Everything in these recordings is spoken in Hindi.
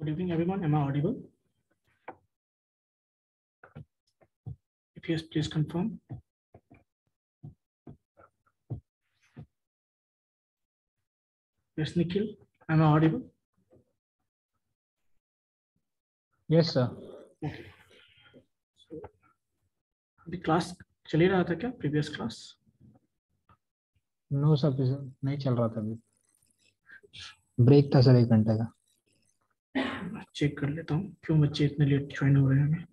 Good evening, everyone. Am I audible? If yes, please confirm. Yes, Nikhil. Am I audible? Yes, sir. Okay. So, अभी क्लास चल ही रहा था क्या? Previous class? नो सर, नहीं चल रहा था अभी, ब्रेक था सर 1 घंटे का। चेक कर लेता हूँ क्यों बच्चे इतने लेट ज्वाइन हो रहे हैं हमें।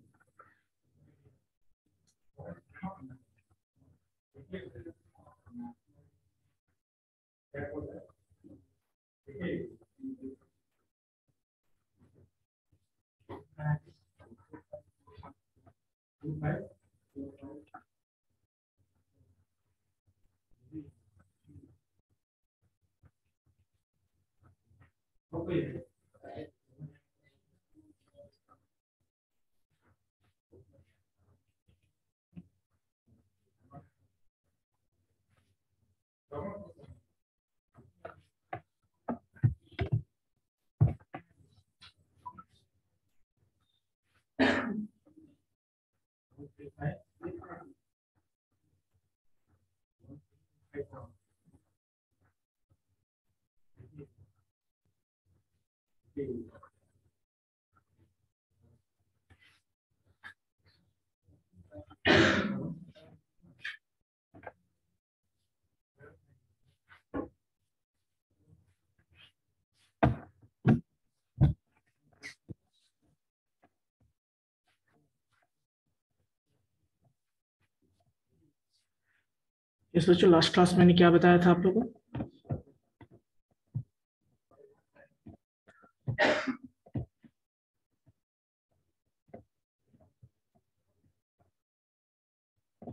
इस बच्चों लास्ट क्लास मैंने क्या बताया था आप लोगों को?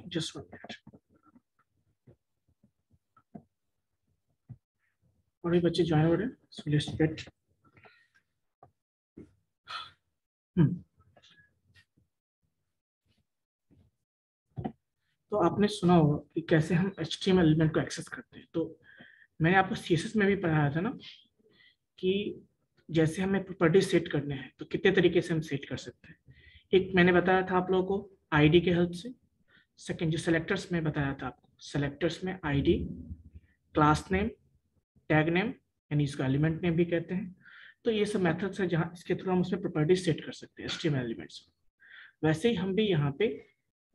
Just 1 minute. और ये बच्चे ज्वाइन हो रहे हैं, so let's get. तो आपने सुना होगा कि कैसे हम HTML एलिमेंट को एक्सेस करते हैं। तो मैंने आपको CSS में भी पढ़ाया था ना कि जैसे हमें प्रॉपर्टी सेट करने हैं तो कितने तरीके से हम सेट कर सकते हैं। एक मैंने बताया था आप लोगों को आईडी के हेल्प से। सेकंड जो सेलेक्टर्स में बताया था आपको, सेलेक्टर्स में ID, class name, tag name, यानी इसको एलिमेंट नेम भी कहते हैं। तो ये सब मेथड्स है जहाँ इसके थ्रू हम उसमें प्रॉपर्टी सेट कर सकते हैं HTML एलिमेंट्स। वैसे ही हम भी यहाँ पे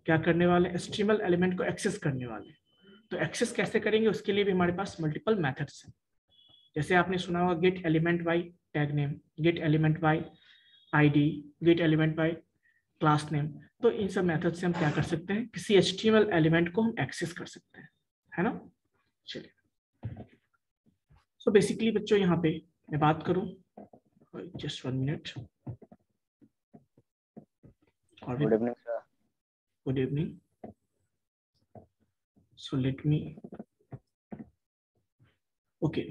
क्या करने वाले हैं, HTML एलिमेंट को एक्सेस करने वाले हैं। तो एक्सेस कैसे करेंगे उसके लिए भी हमारे पास मल्टीपल मेथड्स हैं। जैसे आपने सुना होगा gate element by tag name, gate element by ID, gate element bye class name. तो इन सब मेथड से हम क्या कर सकते हैं, किसी HTML एलिमेंट को हम एक्सेस कर सकते हैं, है ना। चलिए, सो बेसिकली बच्चों यहाँ पे मैं बात करूं, just 1 minute. Good evening sir. Good evening. So let me, okay,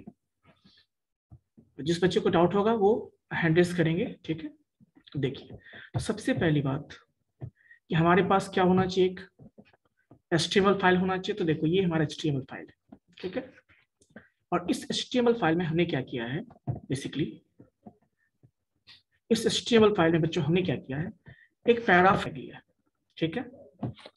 जिस बच्चे को डाउट होगा वो हैंड रेज करेंगे, ठीक है। देखिए, तो सबसे पहली बात कि हमारे पास क्या होना चाहिए, एक HTML फाइल होना चाहिए। तो देखो ये हमारा HTML फाइल है, ठीक है। और इस HTML फाइल में हमने क्या किया है, बेसिकली इस HTML फाइल में बच्चों हमने क्या किया है, एक पैराग्राफ टैग लिया है, ठीक है।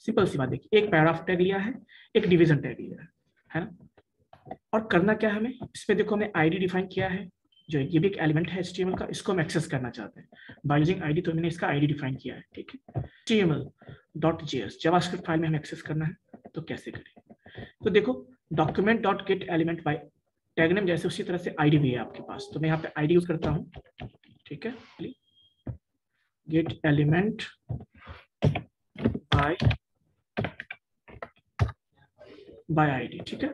सिंपल सी बात, देखिए एक पैराग्राफ टैग लिया है, एक डिवीजन टैग लिया है ना। और करना क्या है हमें, इसमें देखो हमने आईडी डिफाइन किया है, जो ये भी एक एलिमेंट है HTML का, इसको हम एक्सेस करना चाहते हैं बाय यूजिंग आईडी। तो मैंने इसका आईडी डिफाइन किया है, ठीक है। HTML.js जावास्क्रिप्ट फाइल में हमें एक्सेस करना है, तो कैसे करें। तो देखो document.get element by tag name जैसे उसी तरह से आईडी भी है आपके पास। तो मैं यहाँ पे आईडी यूज करता हूँ, ठीक है। गेट एलिमेंट बाय आईडी, ठीक है,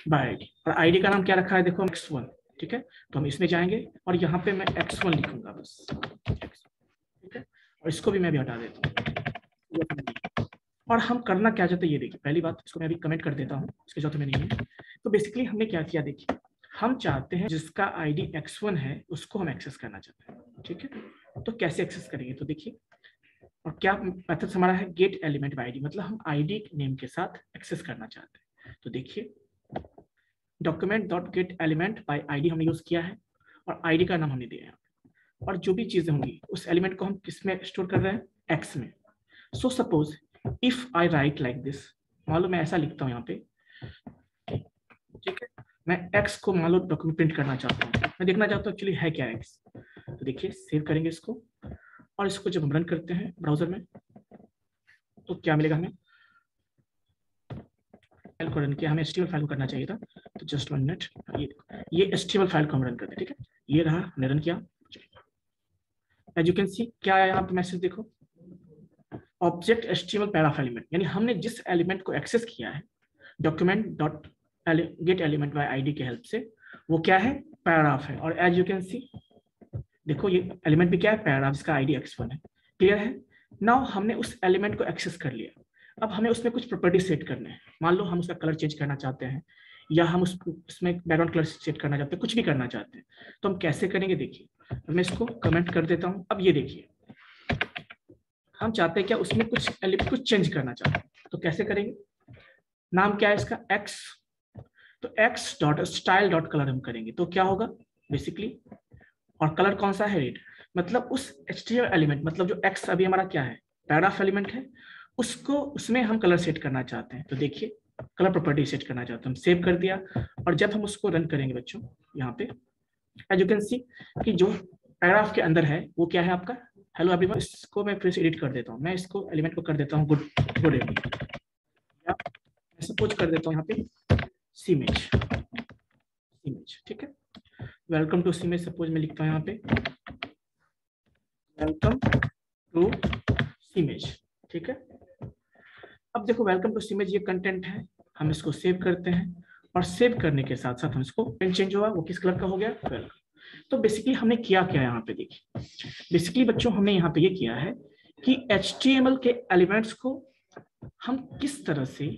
बाय आईडी। और आईडी का नाम क्या रखा है, देखो x1, ठीक है। तो हम इसमें जाएंगे और यहाँ पे मैं x1 लिखूंगा बस, ठीक है। और इसको भी मैं भी हटा देता हूँ। और हम करना क्या चाहते हैं ये देखिए, पहली बात इसको मैं अभी कमेंट कर देता हूँ, इसके चौथे में नहीं है। तो बेसिकली हमने क्या किया, देखिए हम चाहते हैं जिसका आईडी x1 है उसको हम एक्सेस करना चाहते हैं, ठीक है। तो कैसे एक्सेस करेंगे, तो देखिए, और क्या मेथड हमारा है, गेट एलिमेंट बाय आईडी, मतलब हम आईडी नेम के साथ एक्सेस करना चाहते हैं। तो देखिए document.get element by आईडी हमने यूज किया है और आईडी का नाम हमने दिया है। और जो भी चीजें होंगी उस एलिमेंट को हम किस में स्टोर कर रहे हैं, एक्स में। So suppose if I right like this, मान लो मैं ऐसा लिखता हूँ यहाँ पे, ठीक है, मैं एक्स को मान लो डॉक्यूमेंट प्रिंट करना चाहता हूँ, मैं देखना चाहता हूँ एक्चुअली है क्या एक्स। तो देखिए सेव करेंगे इसको, और इसको जब हम रन करते हैं ब्राउजर में तो क्या मिलेगा हमें, फाइल को रन किया, हमें HTML फाइल को करना चाहिए था, तो जस्ट 1 मिनट, ये HTML फाइल को हम रन करते हैं, ठीक है, ये रहा, हमने रन किया। एज यू कैन सी क्या आया यहाँ पे मैसेज, देखो ऑब्जेक्ट HTML पैराग्राफ एलिमेंट, यानी हमने जिस एलिमेंट को एक्सेस किया है document dot get element by ID के हेल्प से, वो क्या है, पैराग्राफ है। और एज यू कैन सी देखो ये एलिमेंट भी क्या है, पैराग्राफ, जिसका आईडी x1 है। क्लियर है। नाउ हमने उस एलिमेंट को एक्सेस कर लिया, अब हमें उसमें कुछ प्रॉपर्टी सेट करने हैं। मान लो हम उसका कलर चेंज करना चाहते हैं, या हम उसमें बैकग्राउंड कलर सेट करना चाहते हैं, कुछ भी करना चाहते हैं, तो हम कैसे करेंगे, देखिए मैं इसको कमेंट कर देता हूँ। अब ये देखिए हम चाहते हैं क्या, उसमें कुछ चेंज करना चाहते हैं, तो कैसे करेंगे, नाम क्या है इसका, x, तो x dot style dot colour हम करेंगे, तो क्या होगा बेसिकली, और कलर कौन सा है, रेड, मतलब उस HTML एलिमेंट, मतलब जो x अभी हमारा क्या है, पैराग्राफ एलिमेंट है, उसको उसमें हम कलर सेट करना चाहते हैं। तो देखिए कलर प्रॉपर्टी सेट करना चाहते हैं, हम सेव कर दिया, और जब हम उसको रन करेंगे बच्चों, यहाँ पे एज यू कैन सी कि जो पैराग्राफ के अंदर है वो क्या है आपका, हेलो एवरीवन। इसको मैं फिर से एडिट कर देता हूँ, मैं इसको एलिमेंट को कर देता हूँ गुड इवनिंग, या सपोज कर देता हूँ यहाँ पे सीमेज, ठीक है, वेलकम टू सीमेज, सपोज मैं लिखता हूँ यहाँ पे वेलकम टू सीमेज, ठीक है। अब देखो वेलकम टू सीमेज ये कंटेंट है, हम इसको सेव करते हैं, और सेव करने के साथ साथ हम इसको पेन चेंज हुआ, वो किस कलर का हो गया, वेलकम। तो बेसिकली हमने किया क्या यहाँ पे, देखिए बेसिकली बच्चों हमने यहाँ पे ये किया है कि HTML के एलिमेंट्स को हम किस तरह से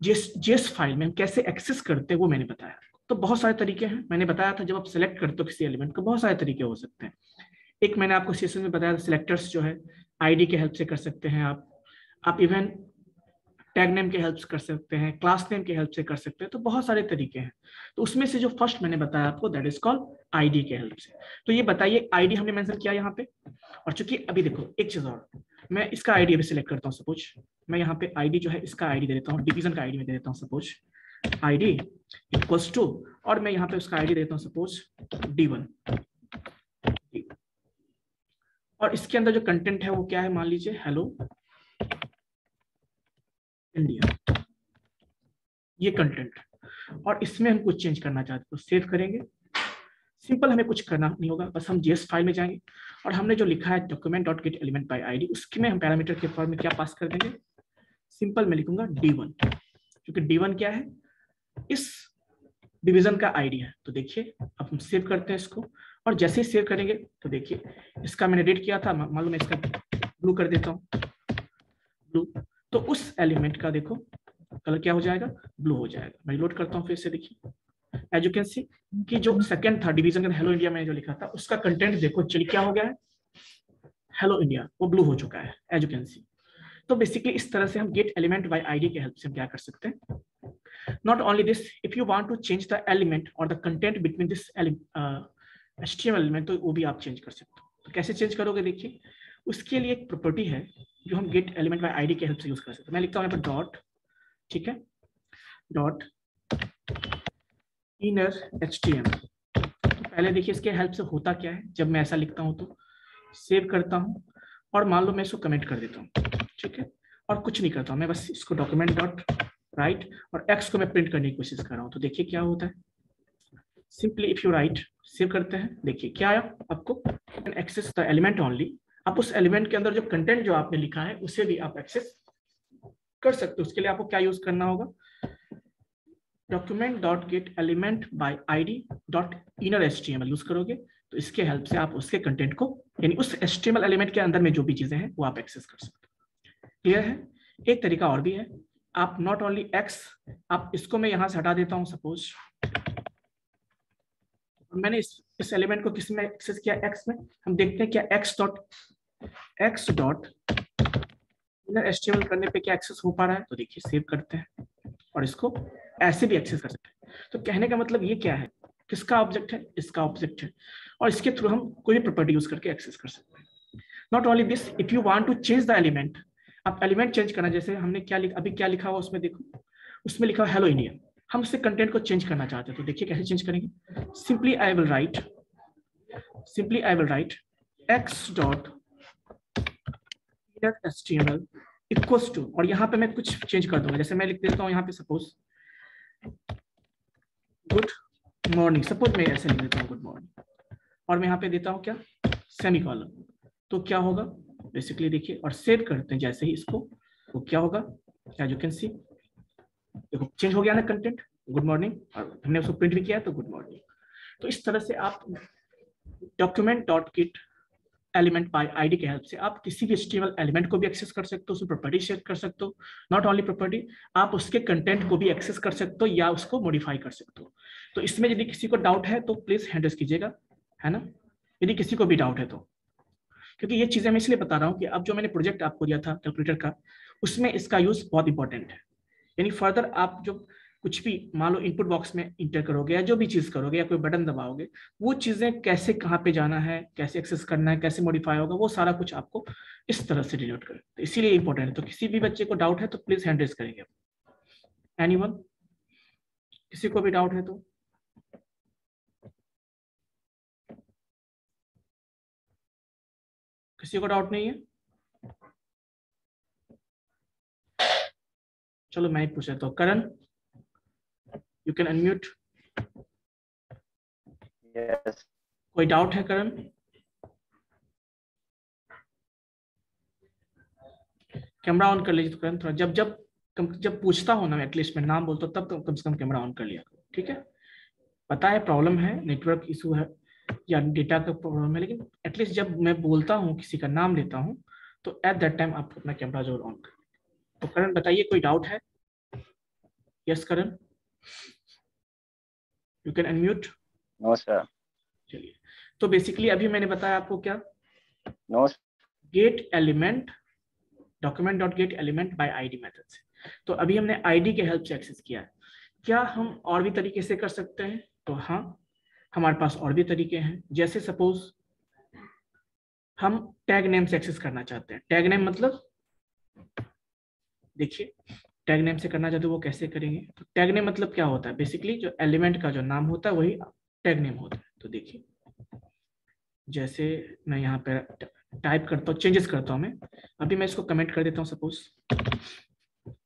JS फाइल में हम कैसे एक्सेस करते हैं वो मैंने बताया। तो बहुत सारे तरीके हैं, मैंने बताया था जब आप सिलेक्ट करते हो किसी एलिमेंट को बहुत सारे तरीके हो सकते हैं। एक मैंने आपको सेशन में बताया था, सिलेक्टर्स जो है आईडी के हेल्प से कर सकते हैं आप इवन टैग नेम के हेल्प से कर सकते हैं, क्लास नेम के हेल्प से कर सकते हैं, तो बहुत सारे तरीके हैं। तो उसमें से जो फर्स्ट मैंने बताया आपको दैट इज कॉल्ड आईडी के हेल्प से। तो ये बताइए आईडी हमने मेंशन किया यहाँ पे, और चूंकि अभी देखो एक चीज और, मैं इसका आईडी अभी सिलेक्ट करता हूँ, सपोज मैं यहाँ पे आईडी जो है इसका आईडी दे देता हूँ, डिवीजन का आईडी में दे देता हूँ, सपोज आईडी इक्वल्स टू, और मैं यहाँ पे उसका आईडी देता हूँ सपोज D1, और इसके अंदर जो कंटेंट है वो क्या है, मान लीजिए हेलो इंडिया, ये कंटेंट, और इसमें हम कुछ चेंज करना चाहते हैं तो सेव करेंगे। सिंपल, हमें कुछ करना नहीं होगा, बस हम JS फाइल में जाएंगे, और हमने जो लिखा है document dot get element by ID, उसके में हम पैरामीटर के फॉर्म में क्या पास कर देंगे, सिंपल मैं लिखूंगा D1, क्योंकि D1 क्या है, इस डिवीजन का आईडी है। तो देखिए अब हम सेव करते हैं इसको, और जैसे ही सेव करेंगे तो देखिए इसका मैंने एडिट किया था, मान लो मैं इसका ब्लू कर देता हूँ, ब्लू, तो उस एलिमेंट का देखो कलर क्या हो जाएगा, ब्लू हो जाएगा। मैं रिलोड करता हूँ फिर से, देखिए एज यू कैन सी कि जो सेकंड था डिवीजन का हेलो इंडिया में जो लिखा था उसका कंटेंट देखो चलिए क्या हो गया है, हेलो इंडिया, वो ब्लू हो चुका है एज यू कैन सी। तो बेसिकली इस तरह से हम गेट एलिमेंट बाय आईडी के हेल्प से हम क्या कर सकते हैं। Not only this, if you want to change the element or the content between this HTML element, तो वो भी आप चेंज कर सकते हो। तो कैसे चेंज करोगे, देखिए उसके लिए एक प्रॉपर्टी है जो हम गेट एलिमेंट बाय आईडी के हेल्प से यूज कर सकते हैं। मैं लिखता हूँ यहाँ पर डॉट, ठीक है, डॉट इनर HTML। तो पहले देखिए इसके हेल्प से होता क्या है, जब मैं ऐसा लिखता हूँ तो सेव करता हूँ, और मान लो मैं इसको कमेंट कर देता हूँ, ठीक है, और कुछ नहीं करता हूँ, मैं बस इसको डॉक्यूमेंट डॉट राइट, और x को मैं प्रिंट करने की कोशिश कर रहा हूँ। तो देखिए क्या होता है, simply if you right, save करते हैं, देखिए क्या आया आपको, एक्सेस द एलिमेंट ओनली, आप उस एलिमेंट के अंदर जो कंटेंट जो आपने लिखा है उसे भी आप एक्सेस कर सकते हो। उसके लिए आपको क्या यूज करना होगा, document dot get element by ID dot inner HTML use करोगे, तो इसके हेल्प से आप उसके कंटेंट को, यानी उस HTML एलिमेंट के अंदर में जो भी चीजें हैं वो आप एक्सेस कर सकते हो। क्लियर है। एक तरीका और भी है, आप नॉट ओनली x, आप इसको मैं यहां से हटा देता हूं, सपोज मैंने इस एलिमेंट को किस में एक्सेस किया, x में, हम देखते हैं क्या x डॉट इनर HTML करने पे क्या एक्सेस हो पा रहा है। तो देखिए सेव करते हैं, और इसको ऐसे भी एक्सेस कर सकते हैं। तो कहने का मतलब ये क्या है किसका ऑब्जेक्ट है, इसका ऑब्जेक्ट है, और इसके थ्रू हम कोई भी प्रॉपर्टी यूज करके एक्सेस कर सकते हैं। Not only this, if you want to change the element, आप एलिमेंट चेंज करना, जैसे हमने क्या लिखा, अभी क्या लिखा हुआ उसमें देखो, उसमें लिखा हेलो इंडिया, हम उससे कंटेंट को चेंज करना चाहते हैं, तो देखिए कैसे चेंज करेंगे। Simply I will write x dot HTML equals to, और यहाँ पे मैं कुछ चेंज कर दूंगा, जैसे मैं लिख देता हूँ यहाँ पे सपोज गुड मॉर्निंग, सपोज मैं ऐसे लिख देता हूँ गुड मॉर्निंग, और मैं यहाँ पे देता हूँ क्या, सेमीकोलन। तो क्या होगा बेसिकली देखिए, और सेव करते हैं जैसे ही इसको, तो क्या होगा, एज यू कैन सी देखो चेंज हो गया ना कंटेंट, गुड मॉर्निंग, और हमने उसको प्रिंट भी किया तो गुड मॉर्निंग। तो इस तरह से आप document dot get element by ID के हेल्प से आप किसी भी HTML एलिमेंट को भी एक्सेस कर सकते हो, उसमें प्रॉपर्टी सेट कर सकते हो, नॉट ओनली प्रॉपर्टी, आप उसके कंटेंट को भी एक्सेस कर सकते हो या उसको मॉडिफाई कर सकते हो। तो इसमें यदि किसी को डाउट है तो प्लीज हैंड रेज कीजिएगा, है ना, यदि किसी को भी डाउट है तो, क्योंकि ये चीजें मैं इसलिए बता रहा हूँ कि अब जो मैंने प्रोजेक्ट आपको दिया था कैलकुलेटर का, उसमें इसका यूज बहुत इंपॉर्टेंट है। यानी फर्दर आप जो कुछ भी मान लो इनपुट बॉक्स में इंटर करोगे या जो भी चीज करोगे या कोई बटन दबाओगे, वो चीजें कैसे कहाँ पे जाना है, कैसे एक्सेस करना है, कैसे मॉडिफाई होगा, वो सारा कुछ आपको इस तरह से डिनोट करें, तो इसीलिए इंपॉर्टेंट है। तो किसी भी बच्चे को डाउट है तो प्लीज हैंड रेज करेंगे। एनीवन, किसी को भी डाउट है तो, किसी को डाउट नहीं है, चलो मैं ही पूछ लेता हूँ। करण, यू कैन अनम्यूट। यस। कोई डाउट है करण? कैमरा ऑन कर लीजिए करण, थोड़ा जब पूछता हूँ ना मैं, एटलीस्ट मैं नाम बोलता हूँ तब तो कम से कम कैमरा ऑन कर लिया करो, ठीक है। पता है प्रॉब्लम है, नेटवर्क इशू है या डेटा का प्रॉब्लम है, लेकिन एटलीस्ट जब मैं बोलता हूँ, किसी का नाम लेता हूँ, तो एट दैट टाइम आप अपना कैमरा जरूर ऑन करें। तो करण बताइए, कोई डाउट है? Yes Karan, you can unmute. No sir. चलिए, तो बेसिकली अभी मैंने बताया आपको क्या, no. Get element, document dot get element by ID method से। तो अभी हमने आईडी के हेल्प से एक्सेस किया है। क्या हम और भी तरीके से कर सकते हैं? तो हाँ, हमारे पास और भी तरीके हैं। जैसे सपोज हम टैग नेम से एक्सेस करना चाहते हैं। टैग नेम मतलब देखिए, टैग नेम से करना चाहते हो वो कैसे करेंगे? तो टैग नेम मतलब क्या होता है, बेसिकली जो एलिमेंट का जो नाम होता है वही टैग नेम होता है। तो देखिए, जैसे मैं यहाँ पे टाइप करता हूँ, चेंजेस करता हूँ मैं, अभी मैं इसको कमेंट कर देता हूँ सपोज।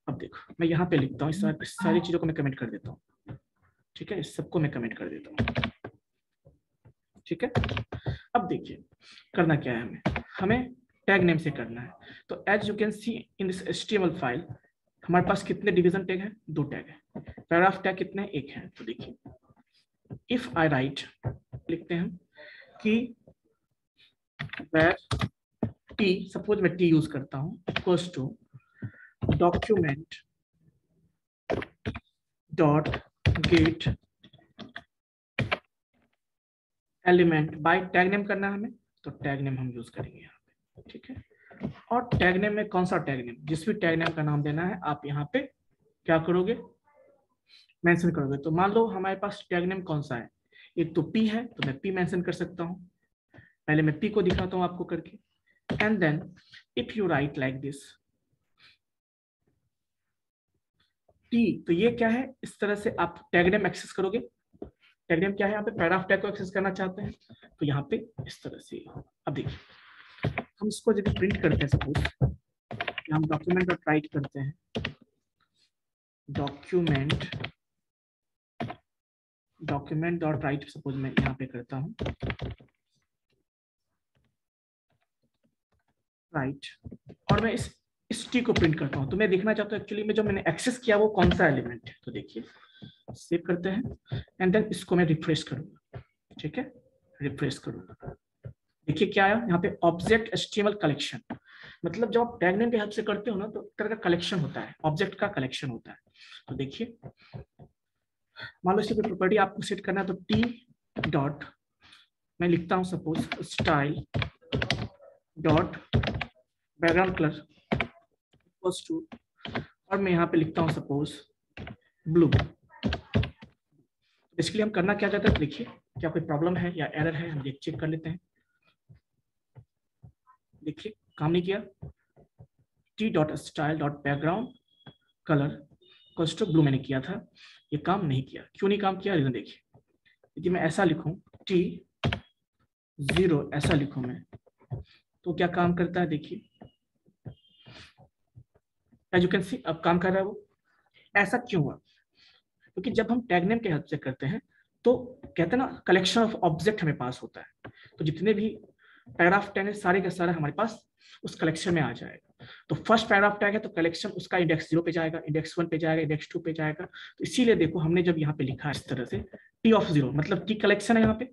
अब देखो मैं यहाँ पे लिखता हूँ, इस सारी चीजों को मैं कमेंट कर देता हूँ, ठीक है, इस सबको मैं कमेंट कर देता हूँ, ठीक है। अब देखिए करना क्या है, हमें टैग नेम से करना है। तो as you can see in this HTML file, हमारे पास कितने डिवीजन टैग है? 2 टैग है। पैराग्राफ टैग कितने? 1 है। तो देखिए, इफ आई राइट, लिखते हैं कि where t, सपोज मैं t यूज करता हूँ, equals to document dot get element by tag name करना है हमें, तो टैग नेम हम यूज करेंगे यहाँ पे, ठीक है। और टैग नेम में कौन सा टैग नेम, जिस भी टैग नेम का नाम देना है आप यहाँ पे क्या करोगे, मेंशन करोगे। तो मान लो हमारे पास टैग नेम कौन सा है, एक तो p है, तो मैं p मेंशन कर सकता हूँ। पहले मैं p को दिखाता हूँ आपको करके, and then if you write like this t, तो ये क्या है, इस तरह से आप टैग नेम एक्सेस करोगे। टैग नेम क्या है, यहाँ पे पैराग्राफ टैग को एक्सेस करना चाहते हैं, तो यहाँ पे इस तरह से। अब देखिए, हम इसको यदि प्रिंट करते हैं, सपोज हम डॉक्यूमेंट डॉट राइट करते हैं, डॉक्यूमेंट डॉट राइट, सपोज मैं यहाँ पे करता हूँ राइट, और मैं इस टी को प्रिंट करता हूँ, तो मैं देखना चाहता हूँ एक्चुअली में जो मैंने एक्सेस किया वो कौन सा एलिमेंट है। तो देखिए, सेव करते हैं एंड देन इसको मैं रिफ्रेश करूंगा, ठीक है, रिफ्रेश करूंगा। देखिए क्या आया यहाँ पे, ऑब्जेक्ट HTML कलेक्शन, मतलब जब आप टैग नेम के हेल्प से करते हो ना, तो एक तरह का कलेक्शन होता है, ऑब्जेक्ट का कलेक्शन होता है। तो देखिए, मान लो इसकी प्रॉपर्टी आपको सेट करना है, तो टी डॉट, मैं लिखता हूँ suppose style dot background colour equals to, और मैं यहाँ पे लिखता हूँ सपोज ब्लू। बेसिकली हम करना क्या चाहते हैं, देखिए क्या कोई प्रॉब्लम है या एरर है, हम चेक कर लेते हैं। देखिए काम नहीं किया, t.style.background कलर कॉन्स्ट्रक्ट ब्लू मैंने किया था, ये काम नहीं किया। क्यों नहीं काम किया, रीजन देखिए। यदि मैं ऐसा लिखूं t0 ऐसा लिखूं मैं, तो क्या काम करता है, देखिए एज यू कैन सी अब काम कर रहा है वो। ऐसा क्यों हुआ, क्योंकि जब हम टैग नेम के हेल्प से करते हैं तो कहते हैं ना कलेक्शन ऑफ ऑब्जेक्ट हमें पास होता है, तो जितने भी पैराग्राफ टैग है सारे का सारा हमारे पास उस कलेक्शन में आ जाएगा। तो फर्स्ट पैराग्राफ टैग है तो कलेक्शन उसका इंडेक्स 0 पे जाएगा, इंडेक्स 1 पे जाएगा, इंडेक्स 2 पे जाएगा। तो इसीलिए देखो हमने जब यहाँ पे लिखा है इस तरह से टी ऑफ 0 मतलब टी कलेक्शन है यहाँ पे,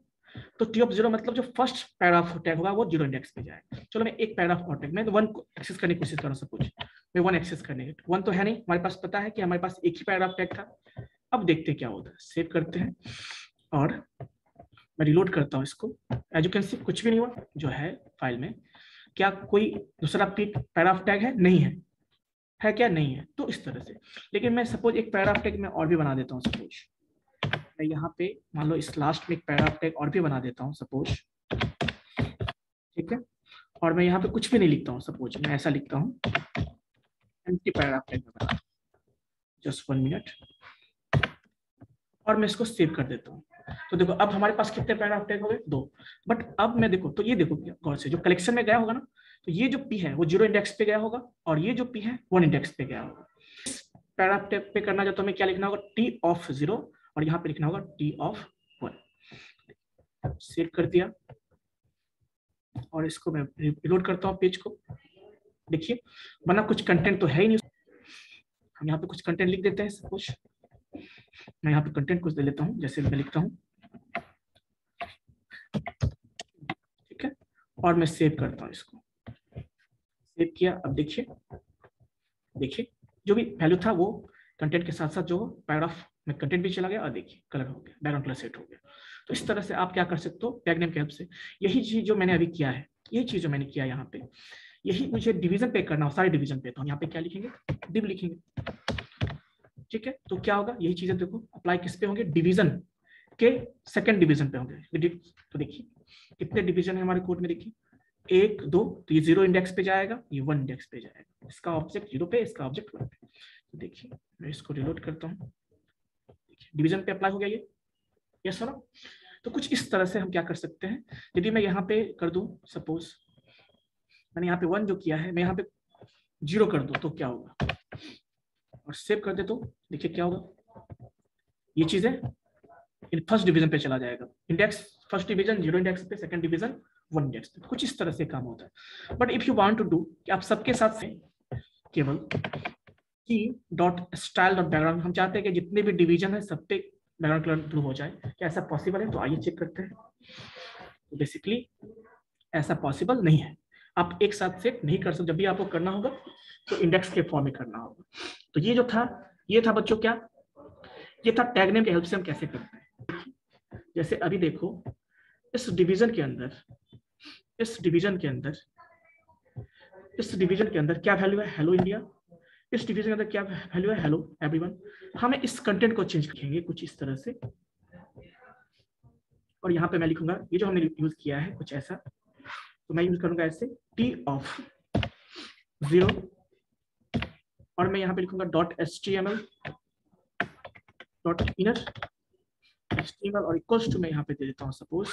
तो टी ऑफ 0 मतलब जो फर्स्ट पैराग्राफ टैग होगा वो 0 इंडेक्स पे जाएगा। चलो मैं एक पैराग्राफ और टैग, मैं 1 को एक्सेस करने की कोशिश कर रहा हूँ, सपोज मैं 1 एक्सेस करने की, 1 तो है नहीं हमारे पास, पता है कि हमारे पास एक ही पैराग्राफ टैग था। अब देखते हैं क्या होता है, सेव करते हैं और मैं रिलोड करता हूँ इसको। एज यू कैन सी कुछ भी नहीं हुआ जो है फाइल में। क्या कोई दूसरा पैराग्राफ टैग है, नहीं है क्या, नहीं है। तो इस तरह से, लेकिन मैं सपोज एक पैराग्राफ टैग मैं और भी बना देता हूँ, सपोज मैं यहाँ पे मान लो इस लास्ट में एक पैराग्राफ टैग और भी बना देता हूँ सपोज, ठीक है। और मैं यहाँ पे कुछ भी नहीं लिखता हूँ, सपोज मैं ऐसा लिखता हूँ एम्प्टी पैराग्राफ टैग में बना, जस्ट 1 मिनट, और मैं इसको सेव कर देता हूँ। तो देखो अब हमारे पास कितने पैराग्राफ टैग हो गए, 2। बट अब मैं देखो तो ये देखो गौर से, जो कलेक्शन में गया होगा ना, तो ये जो पी है वो 0 इंडेक्स पे गया होगा और ये जो पी है 1 इंडेक्स पे गया होगा। पैराग्राफ टैग पे करना चाहता हूं मैं, क्या लिखना होगा, टी ऑफ 0 और यहाँ पे लिखना होगा टी ऑफ 1। सेव कर दिया और इसको मैं रिलोड करता हूँ पेज को। देखिए वरना कुछ कंटेंट तो है ही नहीं, हम यहाँ पे कुछ कंटेंट लिख देते हैं। सपोज मैं यहाँ पे कंटेंट कुछ दे लेता हूँ, जैसे मैं लिखता हूँ, ठीक है, और मैं सेव करता हूँ इसको। सेव किया, अब देखिए जो भी वैल्यू था वो कंटेंट के साथ साथ जो पैराग्राफ में कंटेंट भी चला गया, और देखिए कलर हो गया, बैकग्राउंड कलर सेट हो गया। तो इस तरह से आप क्या कर सकते हो टैग नेम के हेल्प से। यही चीज जो मैंने अभी किया है, यही चीज जो मैंने किया यहाँ पे, यही मुझे डिवीजन पे करना हो, सारे डिवीजन पे, तो हम यहाँ पे क्या लिखेंगे, डिव लिखेंगे, ठीक है। तो क्या होगा, यही चीजें देखो अप्लाई किस पे होंगे, डिवीजन के सेकंड डिवीजन पे होंगे। तो देखिए कितने डिवीजन है हमारे कोड में, देखिए 1 2, तो ये 0 इंडेक्स पे जाएगा, ये 1 इंडेक्स पे जाएगा, इसका ऑब्जेक्ट 0 पे, इसका ऑब्जेक्ट 1 पे। तो देखिए मैं इसको रिलोड करता हूँ, डिवीजन पे अप्लाई हो गया ये, यस हो ना। तो कुछ इस तरह से हम क्या कर सकते हैं, यदि मैं यहाँ पे कर दूं, सपोज मैंने यहाँ पे 1 जो किया है, मैं यहाँ पे 0 कर दूं तो क्या होगा, और सेव कर दे तो देखिए क्या होगा, ये चीजें इन फर्स्ट डिवीजन पे चला जाएगा, इंडेक्स फर्स्ट डिवीजन 0 इंडेक्स पे, सेकंड डिवीजन 1 इंडेक्स पे। कुछ इस तरह से काम होता है। But if you want to do कि आप सबके साथ से केवल की डॉट स्टाइल डॉट बैकग्राउंड, हम चाहते हैं कि जितने भी डिवीजन है सब पे बैकग्राउंड कलर ब्लू हो जाए, क्या ऐसा पॉसिबल है, तो आइए चेक करते हैं। तो बेसिकली ऐसा पॉसिबल नहीं है, आप एक साथ सेट नहीं कर सकते, जब भी आपको करना होगा तो इंडेक्स के फॉर्म में करना होगा। तो ये जो था, ये था बच्चों क्या, ये था टैग नेम की हेल्प से हम कैसे करते हैं। जैसे अभी देखो इस डिवीजन के अंदर, इस डिवीजन के अंदर, इस डिवीजन के अंदर क्या वैल्यू है, हेलो इंडिया। इस डिवीजन के अंदर क्या वैल्यू है, हेलो एवरीवन। हमें इस कंटेंट को चेंज करेंगे कुछ इस तरह से, और यहाँ पे मैं लिखूंगा ये जो हमने यूज किया है कुछ ऐसा, तो मैं यूज करूंगा ऐसे टी ऑफ 0, और मैं यहाँ पे लिखूंगा dot HTML dot inner HTML, और इक्वल्स टू मैं यहाँ पे दे देता हूँ सपोज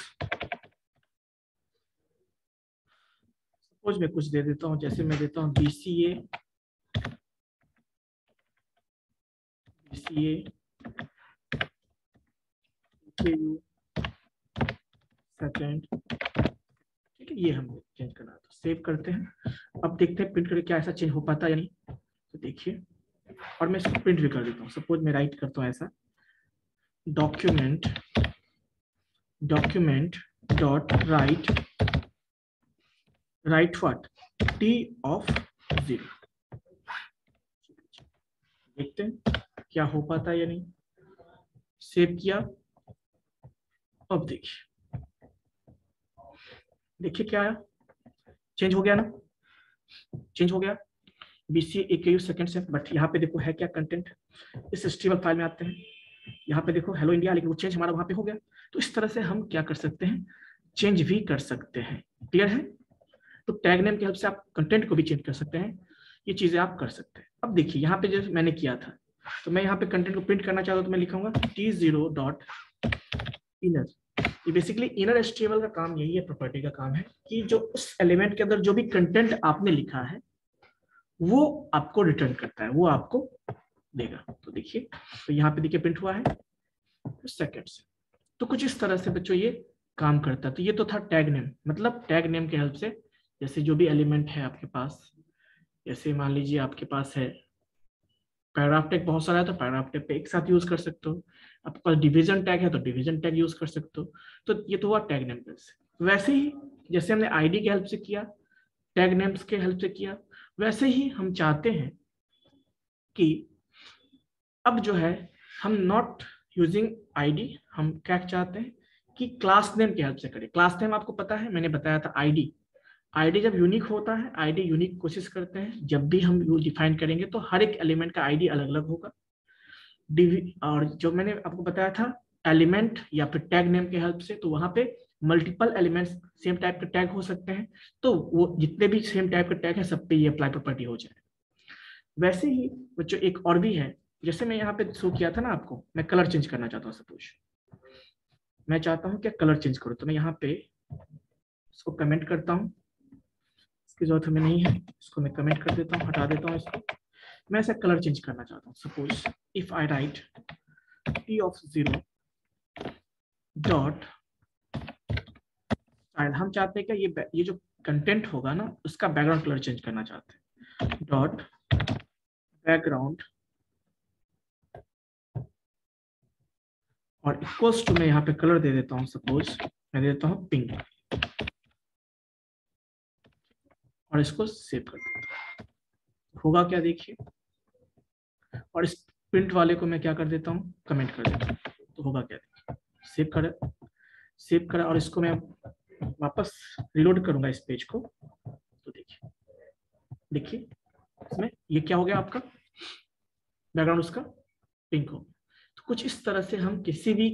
मैं कुछ दे देता हूँ, जैसे मैं देता हूँ BCA सेकंड, ठीक है, ये हम चेंज करना है। तो सेव करते हैं, अब देखते हैं प्रिंट करके क्या ऐसा चेंज हो पाता है या नहीं। तो देखिए, और मैं इसको प्रिंट भी कर देता हूँ, सपोज मैं राइट करता हूँ ऐसा, document dot right what, T of 0। देखते हैं क्या हो पाता है या नहीं। सेव किया, अब देखिए क्या आया, चेंज हो गया ना, चेंज हो गया BCA AKU सेकंड से। बट यहाँ पे देखो है क्या कंटेंट, इस HTML फाइल में आते हैं, यहाँ पे देखो हेलो इंडिया, लेकिन वो चेंज हमारा वहां पे हो गया। तो इस तरह से हम क्या कर सकते हैं, चेंज भी कर सकते हैं। क्लियर है? तो टैग नेम की हेल्प से आप कंटेंट को भी चेंज कर सकते हैं, ये चीजें आप कर सकते हैं। अब देखिए यहाँ पे जो मैंने किया था, तो मैं यहाँ पे कंटेंट को प्रिंट करना चाहता हूँ, तो मैं लिखूंगा t0 डॉट इनर। ये बेसिकली इनर एचटीएमएल का काम यही है, प्रॉपर्टी का काम है कि जो उस एलिमेंट के अंदर जो भी कंटेंट आपने लिखा है वो आपको रिटर्न करता है, वो आपको देगा। तो देखिए, तो यहाँ पे देखिए प्रिंट हुआ है सेकेंड्स। तो कुछ इस तरह से बच्चों ये काम करता है। तो ये तो था टैग नेम, मतलब टैग नेम के हेल्प से जैसे जो भी एलिमेंट है आपके पास, जैसे मान लीजिए आपके पास है पैराग्राफ टैग बहुत सारा है, तो पैराग्राफ टैग पे एक साथ यूज कर सकते हो। आपके पास डिवीजन टैग है तो डिवीजन टैग यूज कर सकते हो। तो ये तो हुआ टैग नेम से। वैसे ही जैसे हमने आईडी के हेल्प से किया, टैग नेम्स के हेल्प से किया, वैसे ही हम चाहते हैं कि अब जो है हम नॉट यूजिंग आईडी, हम क्या चाहते हैं कि क्लास नेम की हेल्प से करें। क्लास नेम आपको पता है, मैंने बताया था आईडी। आईडी जब यूनिक होता है, आईडी यूनिक कोशिश करते हैं जब भी हम यूज डिफाइन करेंगे तो हर एक एलिमेंट का आईडी अलग अलग होगा। और जो मैंने आपको बताया था एलिमेंट या फिर टैग नेम के हेल्प से, तो वहां पे मल्टीपल एलिमेंट्स सेम टाइप के टैग हो सकते हैं, तो वो जितने भी सेम टाइप के टैग है सब पे ये अप्लाई प्रॉपर्टी हो जाए। वैसे ही बच्चों एक और भी है, जैसे मैं यहाँ पे शो किया था ना आपको, मैं कलर चेंज करना चाहता हूँ। सपोज मैं चाहता हूँ क्या कलर चेंज करो, तो मैं यहाँ पे इसको कमेंट करता हूँ, इसकी जरूरत हमें नहीं है, इसको मैं कमेंट कर देता हूँ, हटा देता हूँ इसको। मैं ऐसा कलर चेंज करना चाहता हूँ। Suppose if I right t0 dot style, हम चाहते हैं कि ये जो कंटेंट होगा ना उसका बैकग्राउंड कलर चेंज करना चाहते हैं। डॉट बैकग्राउंड और इक्वल्स टू, मैं यहाँ पे कलर दे देता हूँ, सपोज मैं दे देता हूँ पिंक, और इसको सेव कर देता हूँ। होगा क्या देखिए, और इस प्रिंट वाले को मैं क्या कर देता हूँ, कमेंट कर देता हूँ, तो होगा क्या देखिए। सेव करा और इसको मैं वापस रिलोड करूंगा इस पेज को, तो देखिए इसमें ये क्या हो गया, आपका बैकग्राउंड उसका पिंक हो गया। तो कुछ इस तरह से हम किसी भी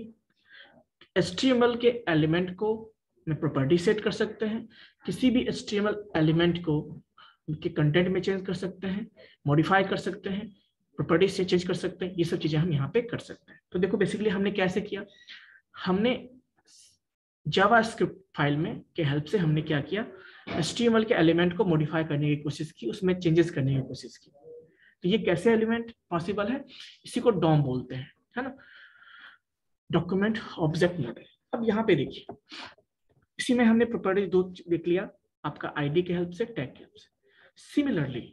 HTML के एलिमेंट को में प्रॉपर्टी सेट कर सकते हैं, किसी भी HTML एलिमेंट को उनके कंटेंट में चेंज कर सकते हैं, मॉडिफाई कर सकते हैं, प्रॉपर्टी से चेंज कर सकते हैं। ये सब चीजें हम यहाँ पे कर सकते हैं। तो देखो बेसिकली हमने कैसे किया, हमने जावास्क्रिप्ट फाइल में के हेल्प से हमने क्या किया, HTML के एलिमेंट को मॉडिफाई करने की कोशिश की, उसमें चेंजेस करने की कोशिश की। तो ये कैसे एलिमेंट पॉसिबल है, इसी को डॉम बोलते हैं, है ना, डॉक्यूमेंट ऑब्जेक्ट मॉडल। अब यहाँ पे देखिए, इसी में हमने प्रॉपर्टी दो देख लिया, आपका आईडी के हेल्प से, टैग के हेल्प से। सिमिलरली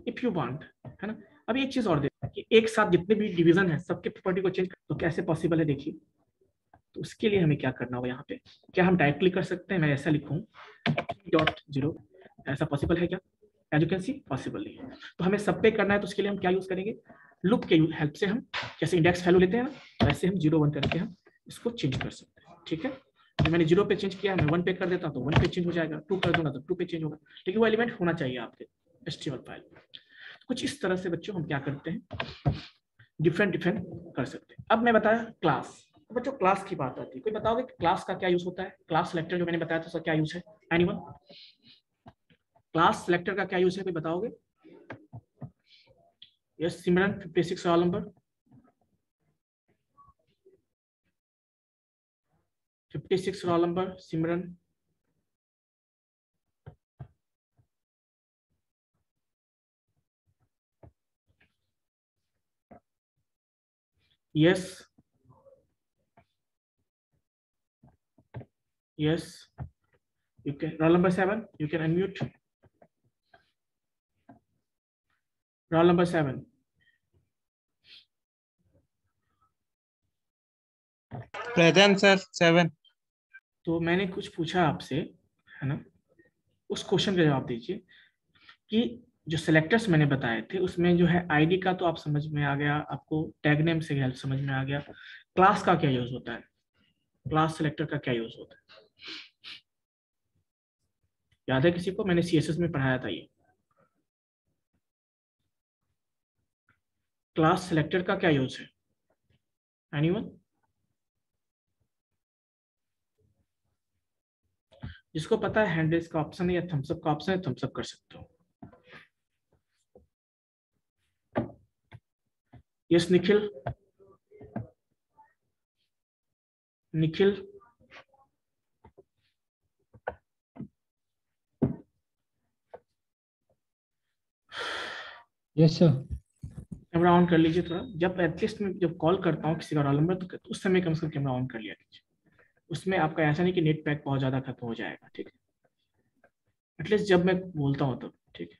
इफ यू वांट, है ना, अब एक चीज और देखते हैं कि एक साथ जितने भी डिवीजन है सबके प्रॉपर्टी को चेंज कर, तो कैसे पॉसिबल है देखिए। तो उसके लिए हमें क्या करना होगा, यहाँ पे क्या हम डायरेक्टली कर सकते हैं, मैं ऐसा लिखूं .0, ऐसा पॉसिबल है क्या, as you can see possible नहीं है। तो हमें सब पे करना है, तो उसके लिए हम क्या यूज करेंगे, लुप के हेल्प से हम जैसे इंडेक्स वैल्यू लेते हैं ना, वैसे हम 0 1 करके हम इसको चेंज कर सकते हैं। ठीक है, तो मैंने 0 पे चेंज किया, मैं 1 पे कर देता हूँ तो 1 पे चेंज हो जाएगा, 2 कर दूंगा तो 2 पे चेंज होगा, लेकिन वो एलिमेंट होना चाहिए आपके HTML फाइल में। कुछ इस तरह से बच्चों हम क्या करते हैं, डिफरेंट कर सकते हैं। अब मैं बताया क्लास, बच्चों क्लास की बात आती है, कोई बताओगे क्लास का क्या यूज होता है, क्लास सेलेक्टर जो मैंने बताया था उसका क्या यूज है, एनीवन, क्लास सेलेक्टर का क्या यूज है, कोई बताओगे। Yes Simran 56 roll number, 56 roll number Simran. Yes yes, you can, roll number 7, you can unmute, roll number 7। Present sir 7। तो मैंने कुछ पूछा आपसे, है ना, उस क्वेश्चन का जवाब दीजिए कि जो सिलेक्टर्स मैंने बताए थे उसमें जो है आईडी का तो आप समझ में आ गया, आपको टैग नेम से हेल्प समझ में आ गया, क्लास का क्या यूज होता है, क्लास सिलेक्टर का क्या यूज होता है, याद है किसी को, मैंने CSS में पढ़ाया था ये, क्लास सिलेक्टर का क्या यूज है। एनीवन? जिसको पता है हैंड रेज का ऑप्शन है या थम्स अप का ऑप्शन है, थम्स अप कर सकते हो। Yes Nikhil? Nikhil? Yes sir. Camera on कर लीजिए थोड़ा। जब एटलीस्ट मैं जब कॉल करता हूँ किसी का रोल नंबर, तो उस समय कम से कम कैमरा ऑन कर लिया कीजिए। उसमें आपका ऐसा नहीं कि नेट पैक बहुत ज्यादा खत्म हो जाएगा, ठीक है? एटलीस्ट जब मैं बोलता हूँ तब, ठीक है?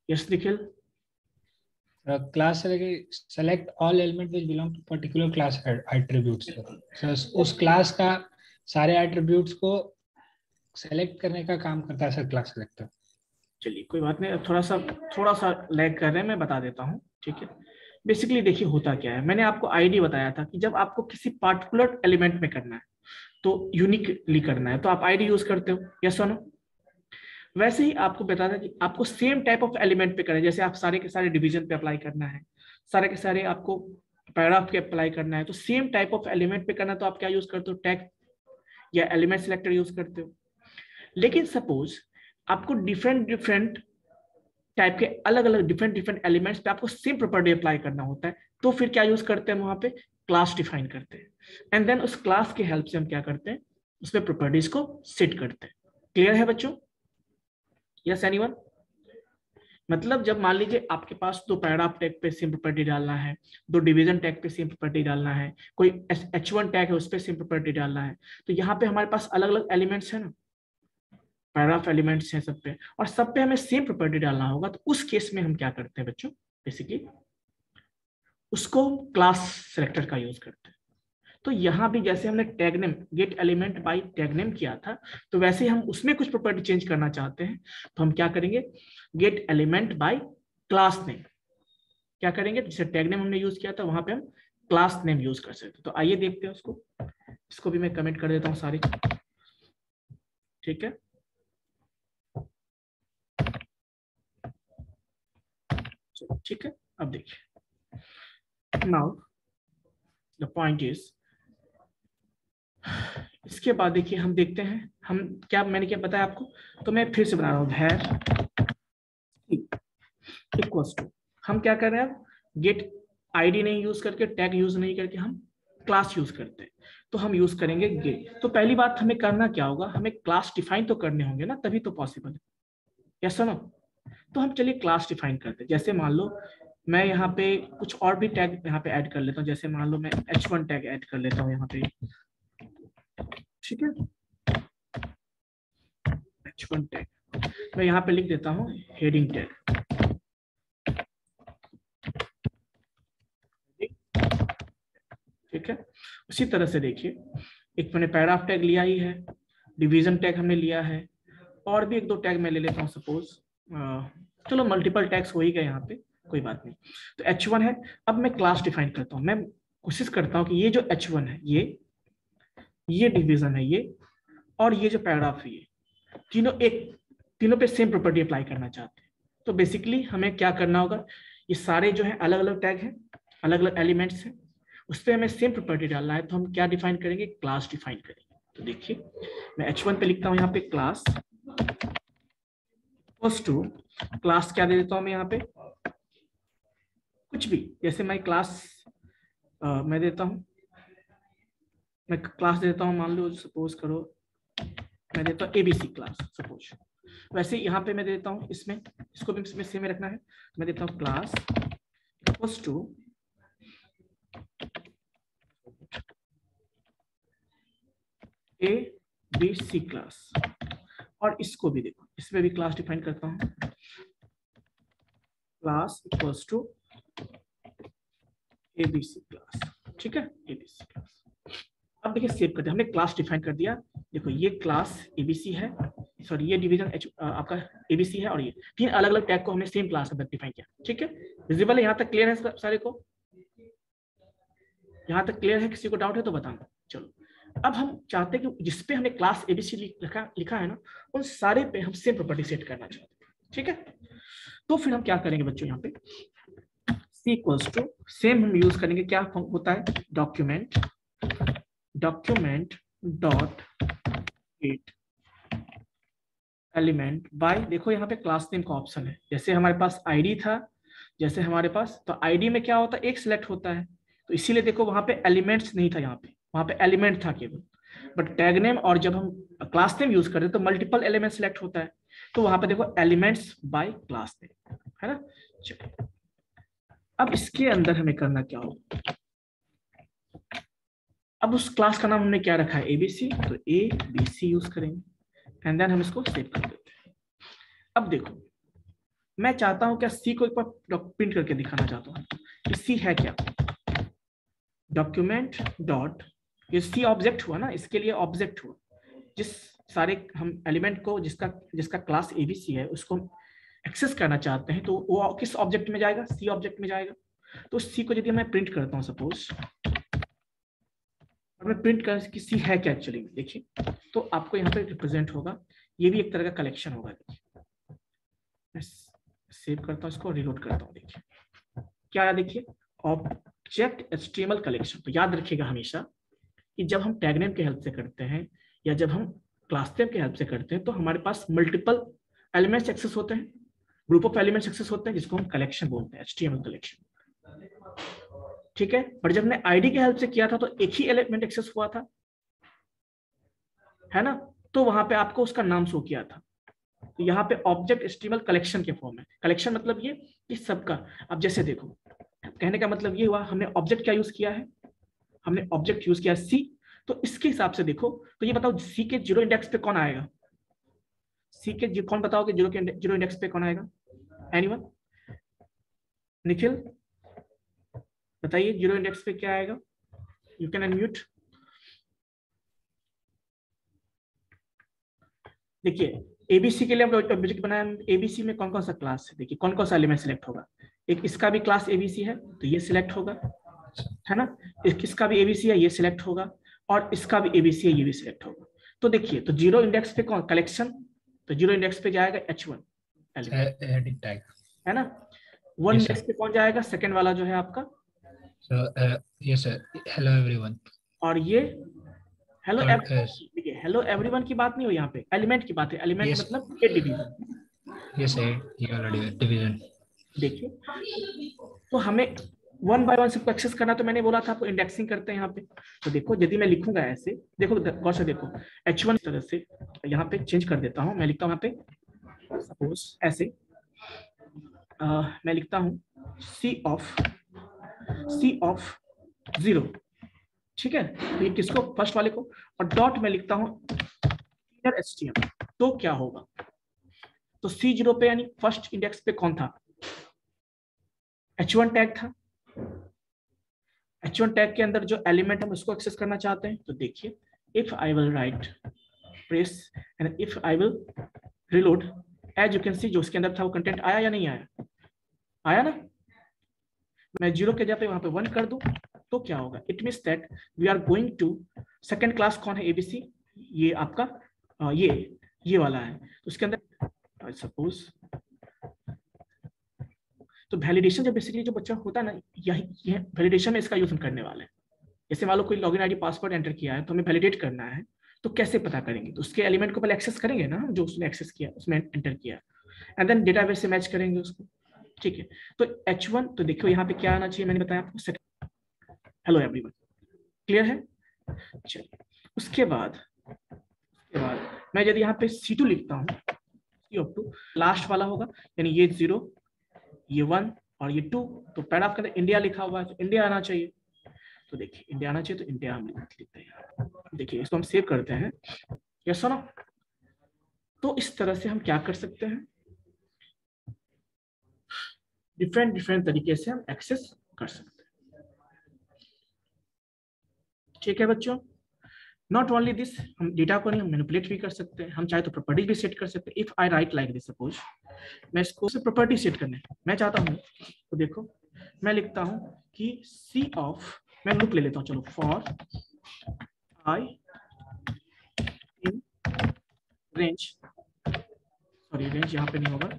Yes Nikhil? Class select all element which belong to particular class attributes. Sir उस क्लास का सारे एट्रीब्यूट्स को सेलेक्ट करने का काम करता है सर क्लास सेलेक्टर। चलिए कोई बात नहीं, थोड़ा सा लैग कर रहे हैं, मैं बता देता हूँ, ठीक है? बेसिकली देखिए होता क्या है, मैंने आपको आईडी बताया था कि जब आपको किसी पार्टिकुलर एलिमेंट में करना है तो यूनिकली करना है तो आप आईडी यूज करते हो, यस और नो? वैसे ही आपको बताया था कि आपको सेम टाइप ऑफ एलिमेंट पे करना है, जैसे आप सारे के सारे डिवीजन पे अप्लाई करना है, सारे के सारे आपको पैराग्राफ पे अप्लाई करना है, तो सेम टाइप ऑफ एलिमेंट पे करना है तो आप क्या यूज करते हो? टैग या एलिमेंट सिलेक्टर यूज करते हो। लेकिन सपोज आपको डिफरेंट टाइप के अलग अलग डिफरेंट एलिमेंट्स पे आपको सेम प्रॉपर्टी अप्लाई करना होता है, तो फिर क्या यूज करते हैं? वहां पे क्लास डिफाइन करते हैं, एंड देन उस क्लास के हेल्प से हम क्या करते हैं? उसमें प्रॉपर्टीज को सेट करते हैं। क्लियर है बच्चों? Yes anyone? मतलब जब मान लीजिए आपके पास दो पैराग्राफ टैग पे सेम प्रॉपर्टी डालना है, दो डिवीजन टैग पे सेम प्रॉपर्टी डालना है, कोई H1 टैग है उस पर सेम प्रॉपर्टी डालना है, तो यहाँ पे हमारे पास अलग अलग एलिमेंट्स है ना, पैराग्राफ एलिमेंट्स हैं सब पे, और सब पे हमें सेम प्रॉपर्टी डालना होगा, तो उस केस में हम क्या करते हैं बच्चों? बेसिकली उसको क्लास सेलेक्टर का यूज करते हैं। तो यहाँ भी जैसे हमने tag name gate element by tag name किया था, तो वैसे ही हम उसमें कुछ प्रॉपर्टी चेंज करना चाहते हैं, तो हम क्या करेंगे? Gate element bye class name क्या करेंगे? जैसे टैग नेम हमने यूज किया था वहां पे हम क्लास नेम यूज कर सकते हैं। तो आइए देखते हैं उसको। इसको भी मैं कमेंट कर देता हूँ सारी, ठीक है? ठीक है, अब देखिए, नाउ द पॉइंट इज, इसके बाद देखिए हम देखते हैं हम क्या, मैंने क्या बताया आपको, तो मैं फिर से बना रहा हूँ, var इक्वल्स टू, हम क्या कर रहे हैं? अब गेट आईडी नहीं यूज करके, टैग यूज नहीं करके हम क्लास यूज करते हैं, तो हम यूज करेंगे गेट। तो पहली बात हमें करना क्या होगा? हमें क्लास डिफाइन तो करने होंगे ना, तभी तो पॉसिबल है, यस नो? तो हम चलिए क्लास डिफाइन करते हैं। जैसे मान लो मैं यहाँ पे कुछ और भी टैग यहाँ पे ऐड कर लेता हूँ, जैसे मान लो मैं H1 टैग ऐड कर लेता हूँ यहाँ पे, ठीक है? H1 टैग मैं यहाँ पे लिख देता हूँ हेडिंग टैग, ठीक है? उसी तरह से देखिए, एक मैंने पैराग्राफ टैग लिया ही है, डिवीजन टैग हमने लिया है, और भी एक दो टैग मैं ले लेता हूँ सपोज, चलो मल्टीपल टैग्स हो ही गए यहाँ पे, कोई बात नहीं। तो H1 है, अब मैं क्लास डिफाइन करता हूँ। मैं कोशिश करता हूँ कि ये जो H1 है, ये डिवीजन है ये, और ये जो पैराग्राफ है, ये तीनों पे सेम प्रॉपर्टी अप्लाई करना चाहते हैं। तो बेसिकली हमें क्या करना होगा? ये सारे जो है अलग अलग टैग हैं, अलग अलग एलिमेंट्स हैं, उस पर हमें सेम प्रॉपर्टी डालना है, तो हम क्या डिफाइन करेंगे? क्लास डिफाइन करेंगे। तो देखिए मैं H1 पे लिखता हूँ यहाँ पे क्लास इक्वल्स टू, क्लास क्या दे देता हूँ मैं यहाँ पे? कुछ भी, जैसे मैं क्लास मैं देता हूँ, मैं क्लास देता हूँ, मान लो सपोज करो मैं देता हूँ ABC क्लास सपोज। वैसे यहाँ पे मैं देता हूँ, इसमें इसको भी इसमें सेम रखना है, मैं देता हूँ class equals to ABC class, और इसको भी देखो, इसमें भी क्लास डिफाइन करता हूँ, class equals to ABC class, ठीक है? ABC class. अब देखिए सेव करते हैं, हमने क्लास डिफाइन कर दिया। देखो ये क्लास ABC है, सॉरी ये डिवीजन आपका ABC है, और ये तीन अलग अलग टैग को हमने सेम क्लास में डिफाइन किया, ठीक है? विजिबल है? यहाँ तक क्लियर है सारे को? यहाँ तक क्लियर है? किसी को डाउट है तो बताना। चलो अब हम चाहते हैं कि जिस पे हमने क्लास ABC लिखा है ना, उन सारे पे हम सेम प्रॉपर्टी सेट करना चाहते हैं, ठीक है? तो फिर हम क्या करेंगे बच्चों? यहाँ पे C इक्वल्स टू सेम हम यूज करेंगे, क्या होता है, document dot get element bye, देखो यहाँ पे क्लास नेम का ऑप्शन है, जैसे हमारे पास आईडी था, जैसे हमारे पास, तो आईडी में क्या होता है, एक सिलेक्ट होता है, तो इसीलिए देखो वहां पे एलिमेंट्स नहीं था, यहाँ पे वहां पे एलिमेंट था केवल, बट टैग नेम और जब हम क्लास नेम यूज करते हैं तो मल्टीपल एलिमेंट सिलेक्ट होता है, तो वहां पे देखो एलिमेंट्स बाय क्लास नेम, है ना। चलिए अब इसके अंदर हमें करना क्या होगा, अब उस क्लास का नाम हमने क्या रखा है, एबीसी, तो ABC यूज करेंगे एंड देन हम इसको सेव कर देते हैं। अब देखो मैं चाहता हूं क्या, सी को एक बार प्रिंट करके दिखाना चाहता हूं कि सी है क्या, डॉक्यूमेंट डॉट, ये सी ऑब्जेक्ट हुआ ना, इसके लिए ऑब्जेक्ट हुआ, जिस सारे हम एलिमेंट को जिसका क्लास एबीसी है उसको एक्सेस करना चाहते हैं, तो वो किस ऑब्जेक्ट में जाएगा, सी ऑब्जेक्ट में जाएगा। तो सी को यदि मैं प्रिंट करता हूं सपोज, और मैं प्रिंट कर कि सी है क्या एक्चुअली, देखिए तो आपको यहाँ पे रिप्रेजेंट होगा, ये भी एक तरह का कलेक्शन होगा। देखिए मैं सेव करता हूँ इसको, रिलोड करता हूँ, देखिए क्या आया, देखिए ऑब्जेक्ट एचटीएमएल कलेक्शन। तो याद रखिएगा हमेशा कि जब हम टैग नेम के हेल्प से करते हैं या जब हम क्लास नेम के हेल्प से करते हैं तो हमारे पास मल्टीपल एलिमेंट्स एक्सेस होते हैं, ग्रुप ऑफ एलिमेंट्स एक्सेस होते हैं, जिसको हम कलेक्शन बोलते हैं, एचटीएमएल कलेक्शन, ठीक है। पर जब मैं आईडी के हेल्प से किया था तो एक ही एलिमेंट एक्सेस हुआ था, है ना, तो वहां पे आपको उसका नाम शो किया था। तो यहाँ पे ऑब्जेक्ट एचटीएमएल कलेक्शन के फॉर्म है, कलेक्शन मतलब ये कि सबका। अब जैसे देखो कहने का मतलब ये हुआ, हमने ऑब्जेक्ट क्या यूज किया है, हमने ऑब्जेक्ट यूज किया सी, तो इसके हिसाब से देखो, तो ये बताओ सी के जीरो इंडेक्स पे कौन आएगा, सी के कौन बताओ कि जीरो इंडेक्स पे कौन आएगा, एनीवन, निखिल बताइए जीरो इंडेक्स पे क्या आएगा, यू कैन अनम्यूट। देखिए एबीसी के लिए हम ऑब्जेक्ट बनाया, एबीसी में कौन कौन सा क्लास है, देखिए कौन कौन सा एलिमेंट सिलेक्ट होगा, एक इसका भी क्लास एबीसी है तो ये सिलेक्ट होगा, है ना, इसका भी एबीसी है ये सिलेक्ट होगा, और इसका भी एबीसी है ये भी सिलेक्ट होगा। तो देखिए तो जीरो इंडेक्स पे कौन, कलेक्शन, तो जीरो इंडेक्स पे जाएगा H1 एलिमेंट, है ना, वन इंडेक्स पे कौन जाएगा, सेकंड वाला जो है आपका, यस सर, हेलो एवरीवन, और ये हेलो, देखिए हेलो एवरीवन की बात नहीं हो, यहाँ पे एलिमेंट की बात है, एलिमेंट Yes. मतलब ए डिवीजन, यस सर, ये वाला डिवीजन। देखिए तो हमें वन बाय वन सबको एक्सेस करना, तो मैंने बोला था आपको इंडेक्सिंग करते हैं यहाँ पे। तो देखो यदि मैं लिखूंगा ऐसे, देखो गौर से देखो H1 तरह से यहाँ पे चेंज कर देता हूँ, मैं लिखता हूँ यहाँ पे सपोज ऐसे, मैं लिखता हूँ सी ऑफ 0, ठीक है, तो ये किसको, फर्स्ट वाले को, और डॉट में लिखता हूँ HTML, तो क्या होगा, तो C0 पे यानी फर्स्ट इंडेक्स पे कौन था, H1 टैग था, H1 टैग के अंदर जो एलिमेंट हम उसको एक्सेस करना चाहते हैं, तो देखिए if I will write press and if I will reload, as you can see जो उसके अंदर था वो कंटेंट आया या नहीं आया, आया ना, मैं 0 के जगह पे वहां पे 1 कर दूं तो क्या होगा, it means that we are going to, second class कौन है, एबीसी, ये आपका ये वाला है, तो उसके अंदर सपोज, तो वैलिडेशन जब बेसिकली जो बच्चा होता है ना, यही वैलिडेशन में इसका यूज हम करने वाले हैं। जैसे मान लो कोई लॉगिन आईडी पासवर्ड एंटर किया है तो हमें वैलिडेट करना है, तो कैसे पता करेंगे, तो उसके एलिमेंट को पहले एक्सेस करेंगे ना, जो उसने एक्सेस किया उसमें एंटर किया, एंड देन डेटाबेस से मैच करेंगे उसको, ठीक है। तो H1, तो देखो यहाँ पे क्या आना चाहिए, मैंने बताया आपको, हेलो एवरीवन, क्लियर है। चलिए उसके बाद मैं यदि यहाँ पे C2 लिखता हूँ, C2 लास्ट वाला होगा, यानी ये 0, ये 1 और ये 2, तो पैराग्राफ के अंदर इंडिया लिखा हुआ है तो इंडिया आना चाहिए, तो देखिए इंडिया आना चाहिए, तो इंडिया हम लिखते हैं, देखिए इसको हम सेव करते हैं, यस सुनो। तो इस तरह से हम क्या कर सकते हैं, डिफरेंट तरीके से हम एक्सेस कर सकते हैं, ठीक है बच्चों। नॉट ओनली दिस, हम डेटा को नहीं हम मैनिपुलेट भी कर सकते हैं, हम चाहे तो प्रॉपर्टीज भी सेट कर सकते हैं। If I right like this, suppose मैं इसको से प्रॉपर्टी सेट करने मैं चाहता हूँ, तो देखो मैं लिखता हूँ कि सी ऑफ, मैं लूप ले लेता हूँ, चलो, for I in range, sorry range यहाँ पे नहीं होगा,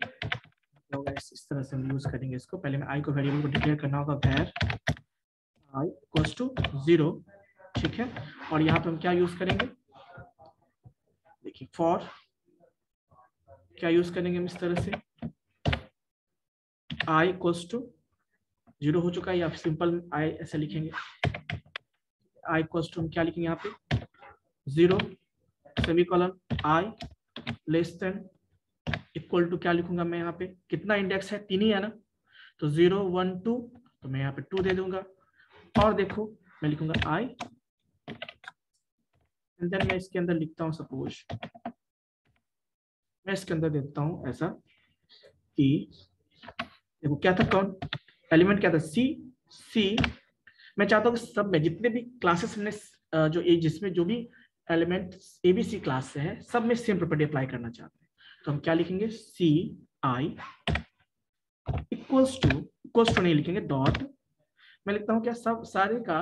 होगा इस तरह से हम यूज करेंगे इसको। पहले मैं आई को वेरिएबल को डिक्लेयर करना होगा वेर आई इक्वल्स टू 0, ठीक है। और यहाँ पे हम क्या यूज करेंगे, देखिए फॉर क्या यूज करेंगे हम इस तरह से, आई इक्वल्स टू 0 हो चुका है, या सिंपल आई ऐसे लिखेंगे, आई इक्वल्स टू हम क्या लिखेंगे यहाँ पे 0 semicolon I less than equal to क्या लिखूंगा मैं यहाँ पे, कितना इंडेक्स है 3 ही है ना, तो 0 1 2, तो मैं यहाँ पे 2 दे दूंगा। और देखो मैं लिखूंगा आई एंड देन मैं इसके अंदर लिखता हूँ, सपोज मैं इसके अंदर देता हूँ ऐसा कि देखो क्या था, कौन एलिमेंट क्या था, सी। मैं चाहता हूँ कि सब में जितने भी क्लासेस हमने जो जिसमें जो भी एलिमेंट एबीसी क्लास से है सब में सेम प्रॉपर्टी अप्लाई करना चाहते हैं, तो हम क्या लिखेंगे सी आई इक्वल्स टू नहीं लिखेंगे, डॉट मैं लिखता हूँ क्या, सब सारे का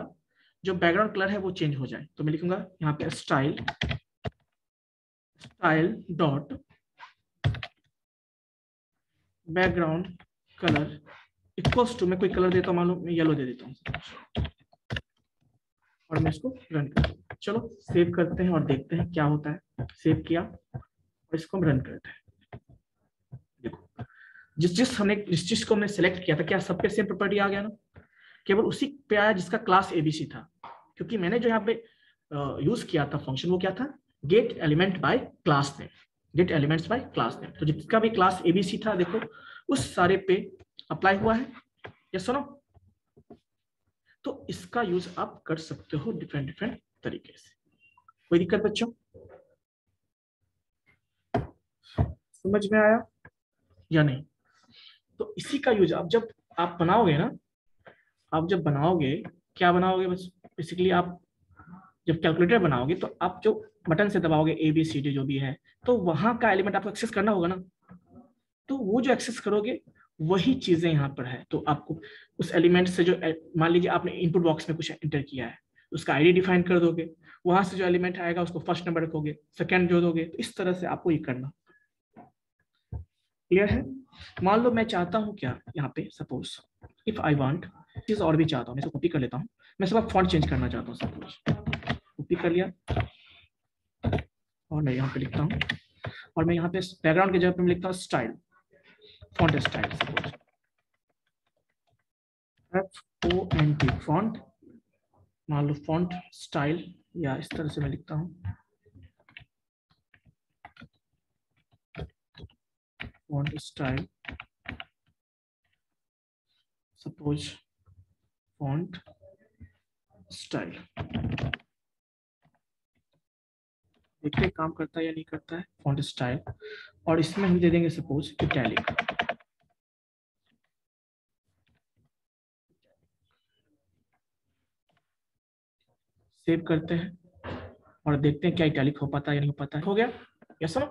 जो बैकग्राउंड कलर है वो चेंज हो जाए, तो मैं लिखूंगा यहाँ पे style dot background colour equals to, मैं कोई कलर देता हूँ, मान लो मैं येलो दे देता हूँ और मैं इसको रन करता हूँ। चलो सेव करते हैं और देखते हैं क्या होता है। सेव किया और इसको हम रन करते हैं। देखो जिस चीज को हमने सेलेक्ट किया था, क्या सब पे सेम प्रॉपर्टी आ गया ना, केवल उसी पे आया जिसका क्लास एबीसी था, क्योंकि मैंने जो यहाँ पे यूज किया था फंक्शन वो क्या था, gate element bye class name, gate elements bye class name. तो जिसका भी क्लास एबीसी था देखो उस सारे पे अप्लाई हुआ है, ये सुनो। तो इसका यूज आप कर सकते हो डिफरेंट तरीके से। कोई दिक्कत बच्चों, समझ में आया या नहीं? तो इसी का यूज आप जब आप बनाओगे ना, आप जब बनाओगे क्या बनाओगे, बस बेसिकली आप जब कैलकुलेटर बनाओगे तो आप जो बटन से दबाओगे ए बी सी डी जो भी है, तो वहां का एलिमेंट आपको एक्सेस करना होगा ना, तो वो जो एक्सेस करोगे वही चीजें यहाँ पर है। तो आपको उस एलिमेंट से जो मान लीजिए आपने इनपुट बॉक्स में कुछ एंटर किया है, उसका आईडी डिफाइन कर दोगे, वहां से जो एलिमेंट आएगा उसको फर्स्ट नंबर रखोगे, सेकंड जो दोगे, तो इस तरह से आपको ये करना। क्लियर है? मान लो मैं चाहता हूँ क्या, यहाँ पे सपोज इफ आई वांट चीज और भी चाहता हूँ, मैं इसको कॉपी कर लेता हूँ, मैं सब फॉन्ट चेंज करना चाहता हूँ, सपोज कॉपी कर लिया और मैं यहाँ पे लिखता हूँ, और मैं यहाँ पे बैकग्राउंड की जगह पे मैं लिखता हूँ style, font style, suppose FONT font, मान लो फॉन्ट स्टाइल, या इस तरह से मैं लिखता हूँ font style, suppose font style. देखिए काम करता है या नहीं करता है, फॉन्ट स्टाइल, और इसमें हम दे देंगे सपोज इटैलिक। सेव करते हैं और देखते हैं क्या इटैलिक हो पाता है या नहीं हो पाता है। हो गया, यस सुनो।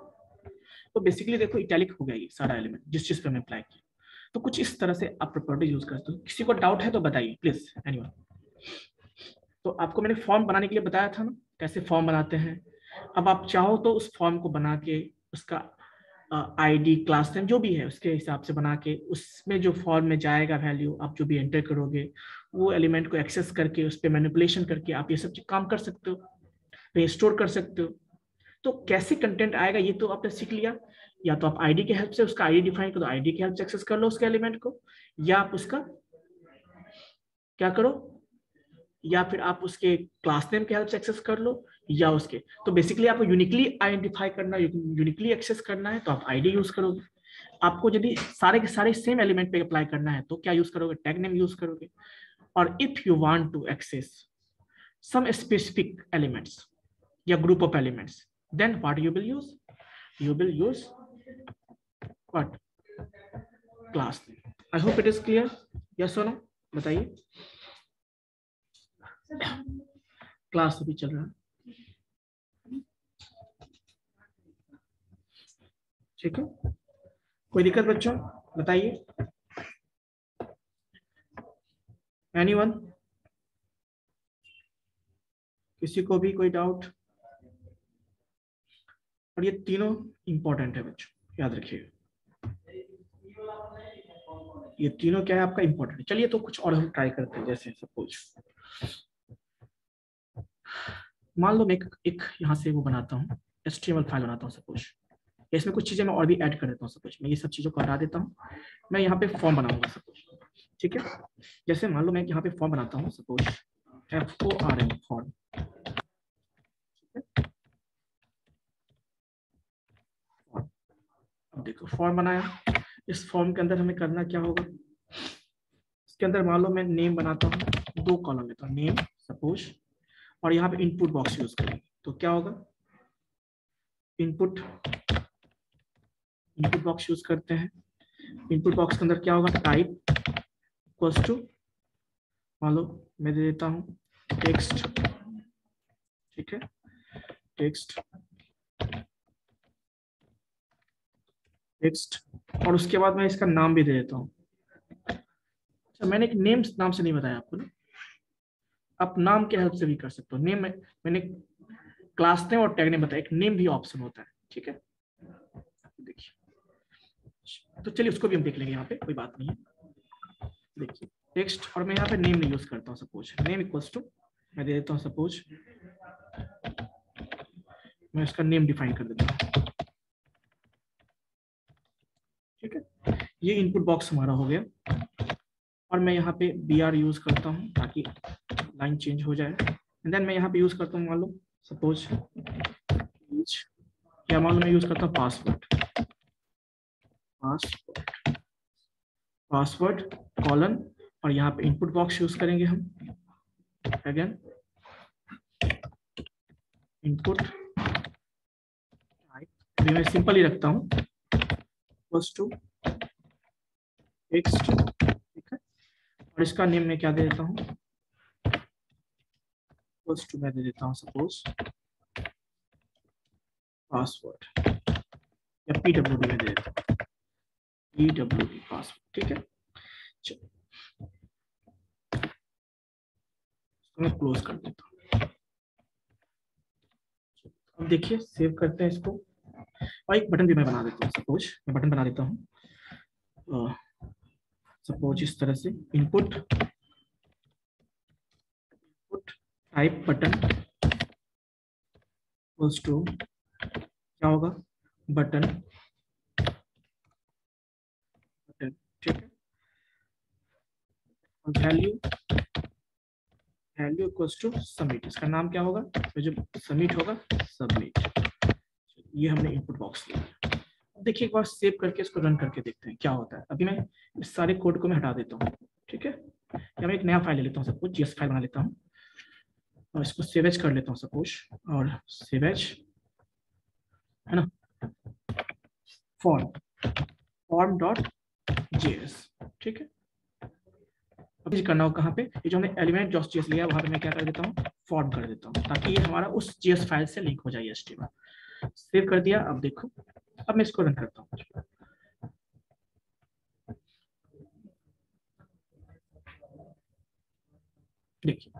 तो बेसिकली देखो इटैलिक हो गया ये सारा एलिमेंट जिस चीज पे मैं अप्लाई किया। तो कुछ इस तरह से आप प्रॉपर्टी यूज करते हो। किसी को डाउट है तो बताइए प्लीज, एनीवन। तो आपको मैंने फॉर्म बनाने के लिए बताया था ना, कैसे फॉर्म बनाते हैं। अब आप चाहो तो उस फॉर्म को बना के उसका आईडी क्लास नेम जो भी है उसके हिसाब से बना के, उसमें जो फॉर्म में जाएगा वैल्यू आप जो भी एंटर करोगे, वो एलिमेंट को एक्सेस करके उस पर मैनिपुलेशन करके आप ये सब काम कर सकते हो, रिस्टोर कर सकते हो। तो कैसे कंटेंट आएगा ये तो आपने सीख लिया। या तो आप आईडी के हेल्प से उसका आईडी डिफाइन करो, आईडी के हेल्प से एक्सेस कर लो उसके एलिमेंट को, या आप उसका क्या करो, या फिर आप उसके क्लास नेम के हेल्प से एक्सेस कर लो, या उसके, तो बेसिकली आपको यूनिकली आइडेंटिफाई करना, यूनिकली एक्सेस करना है तो आप आईडी यूज करोगे। आपको यदि सारे के सारे सेम एलिमेंट पे अप्लाई करना है तो क्या यूज करोगे, टैग नेम यूज करोगे। और if you want to access some specific elements या group of elements, then what you will use, you will use what, class name. I hope it is clear, yes or no, बताइए। क्लास अभी चल रहा है, ठीक है। कोई दिक्कत बच्चों, बताइए। एनीवन, किसी को भी कोई डाउट? और ये तीनों इंपॉर्टेंट है बच्चों, याद रखिएगा। ये तीनों क्या है आपका इंपॉर्टेंट है। चलिए तो कुछ और हम ट्राई करते हैं। जैसे सपोज मान लो मैं एक यहाँ से वो बनाता हूँ, HTML फाइल बनाता हूँ सपोज। इसमें कुछ चीजें मैं और भी ऐड कर देता हूँ। सपोज मैं ये सब चीजों को हटा देता हूँ, मैं यहाँ पे फॉर्म बनाऊंगा सपोज। ठीक है, जैसे मान लो मैं यहाँ पे फॉर्म बनाता हूँ सपोज, FORM फॉर्म। अब देखो फॉर्म बनाया। इस फॉर्म के अंदर हमें करना क्या होगा, इसके अंदर मान लो मैं नेम बनाता हूँ, 2 कॉलम लेता हूँ, नेम सपोज, और यहाँ पे इनपुट बॉक्स यूज करेंगे। तो क्या होगा, इनपुट बॉक्स यूज करते हैं। इनपुट बॉक्स के अंदर क्या होगा, टाइप इक्वल्स टू, मान लो मैं दे देता हूँ टेक्स्ट। ठीक है, टेक्स्ट और उसके बाद मैं इसका नाम भी दे देता हूँ। अच्छा, मैंने एक नेम नाम से नहीं बताया आपको ना, आप नाम के हेल्प से भी कर सकते हो। नेम मैंने क्लास नेम और टैग नेम बताया, एक नेम भी ऑप्शन होता है। ठीक है, देखिए तो चलिए उसको भी हम देख लेंगे, यहाँ पे कोई बात नहीं है। देखिए टेक्स्ट और मैं यहाँ पे नेम नहीं यूज करता हूँ। सपोज नेम इक्वल्स टू, मैं दे देता हूँ सपोज, मैं इसका नेम डिफाइन कर देता हूँ। ठीक है, ये इनपुट बॉक्स हमारा हो गया। और मैं यहाँ पे BR यूज करता हूँ ताकि लाइन चेंज हो जाए। एंड देन मैं यहाँ पे यूज करता हूँ मान लो सपोज, या मान लो मैं यूज करता हूँ पासवर्ड कॉलन, और यहाँ पे इनपुट बॉक्स यूज करेंगे हम। अगेन इनपुट टाइप, मैं सिंपल ही रखता हूँ, इक्वल्स टू टेक्स्ट। ठीक है, और इसका नेम मैं क्या दे देता हूँ, इक्वल्स टू मैं दे देता हूँ सपोज पासवर्ड, या PWD में दे देता हूँ, PWD पासवर्ड। ठीक है, चलो मैं क्लोज कर देता हूँ। अब देखिए सेव करते हैं इसको, और एक बटन भी मैं बना देता हूँ। सपोज मैं बटन बना देता हूँ, सपोज इस तरह से, input type button equals to, क्या होगा, बटन। ठीक है, और वैल्यू इक्वल्स टू सबमिट। इसका नाम क्या होगा, तो जो सबमिट होगा सबमिट। ये हमने इनपुट बॉक्स लिया। अब देखिए एक बार सेव करके इसको रन करके देखते हैं क्या होता है। अभी मैं इस सारे कोड को मैं हटा देता हूँ। ठीक है, या मैं एक नया फाइल ले लेता हूँ, सपोज GS फाइल बना लेता हूँ, और इसको सेव एज कर लेता हूँ सपोज, और सेव एज है ना, form.js। ठीक है, अभी करना हो कहाँ पे, ये जो हमने element.js लिया वहां पे मैं क्या कर देता हूँ, फॉर्म कर देता हूँ, ताकि ये हमारा उस JS फाइल से लिंक हो जाए HTML। सेव कर दिया। अब देखो, अब मैं इसको रन करता हूँ। देखिए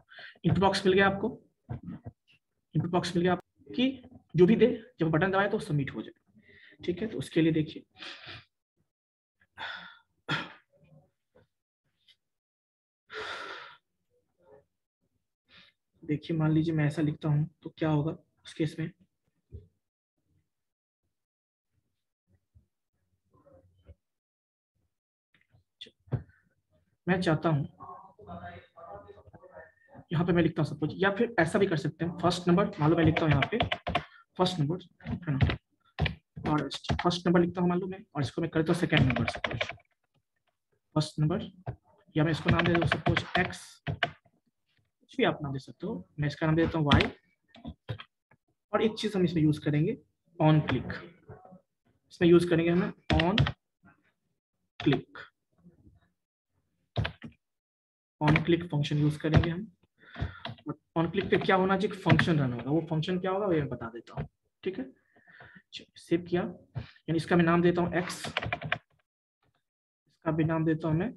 इनपुट बॉक्स मिल गया आपको, इनपुट बॉक्स मिल गया आपको कि जो भी दे, जब बटन दबाए तो सबमिट हो जाए। ठीक है, तो उसके लिए देखिए मान लीजिए मैं ऐसा लिखता हूं तो क्या होगा उस केस में, मैं चाहता हूं यहाँ पे मैं लिखता हूँ सपोज, या फिर ऐसा भी कर सकते हैं, फर्स्ट नंबर मान लो मैं लिखता हूँ यहाँ पे फर्स्ट नंबर है ना, और फर्स्ट नंबर लिखता हूँ मान लो मैं, और इसको मैं करता हूँ second number suppose first number, या मैं इसको नाम दे दूँ सपोज X, कुछ भी आप नाम दे सकते हो। मैं इसका नाम दे देता हूँ Y, और एक चीज हम इसमें यूज करेंगे, ऑन क्लिक। इसमें यूज करेंगे हमें ऑन क्लिक फंक्शन यूज करेंगे हम। ऑन क्लिक पे क्या होना चाहिए, फंक्शन रन होगा। वो फंक्शन क्या होगा वो मैं बता देता हूँ। ठीक है, सेव किया, यानी इसका मैं नाम देता हूँ X, इसका भी नाम देता हूँ मैं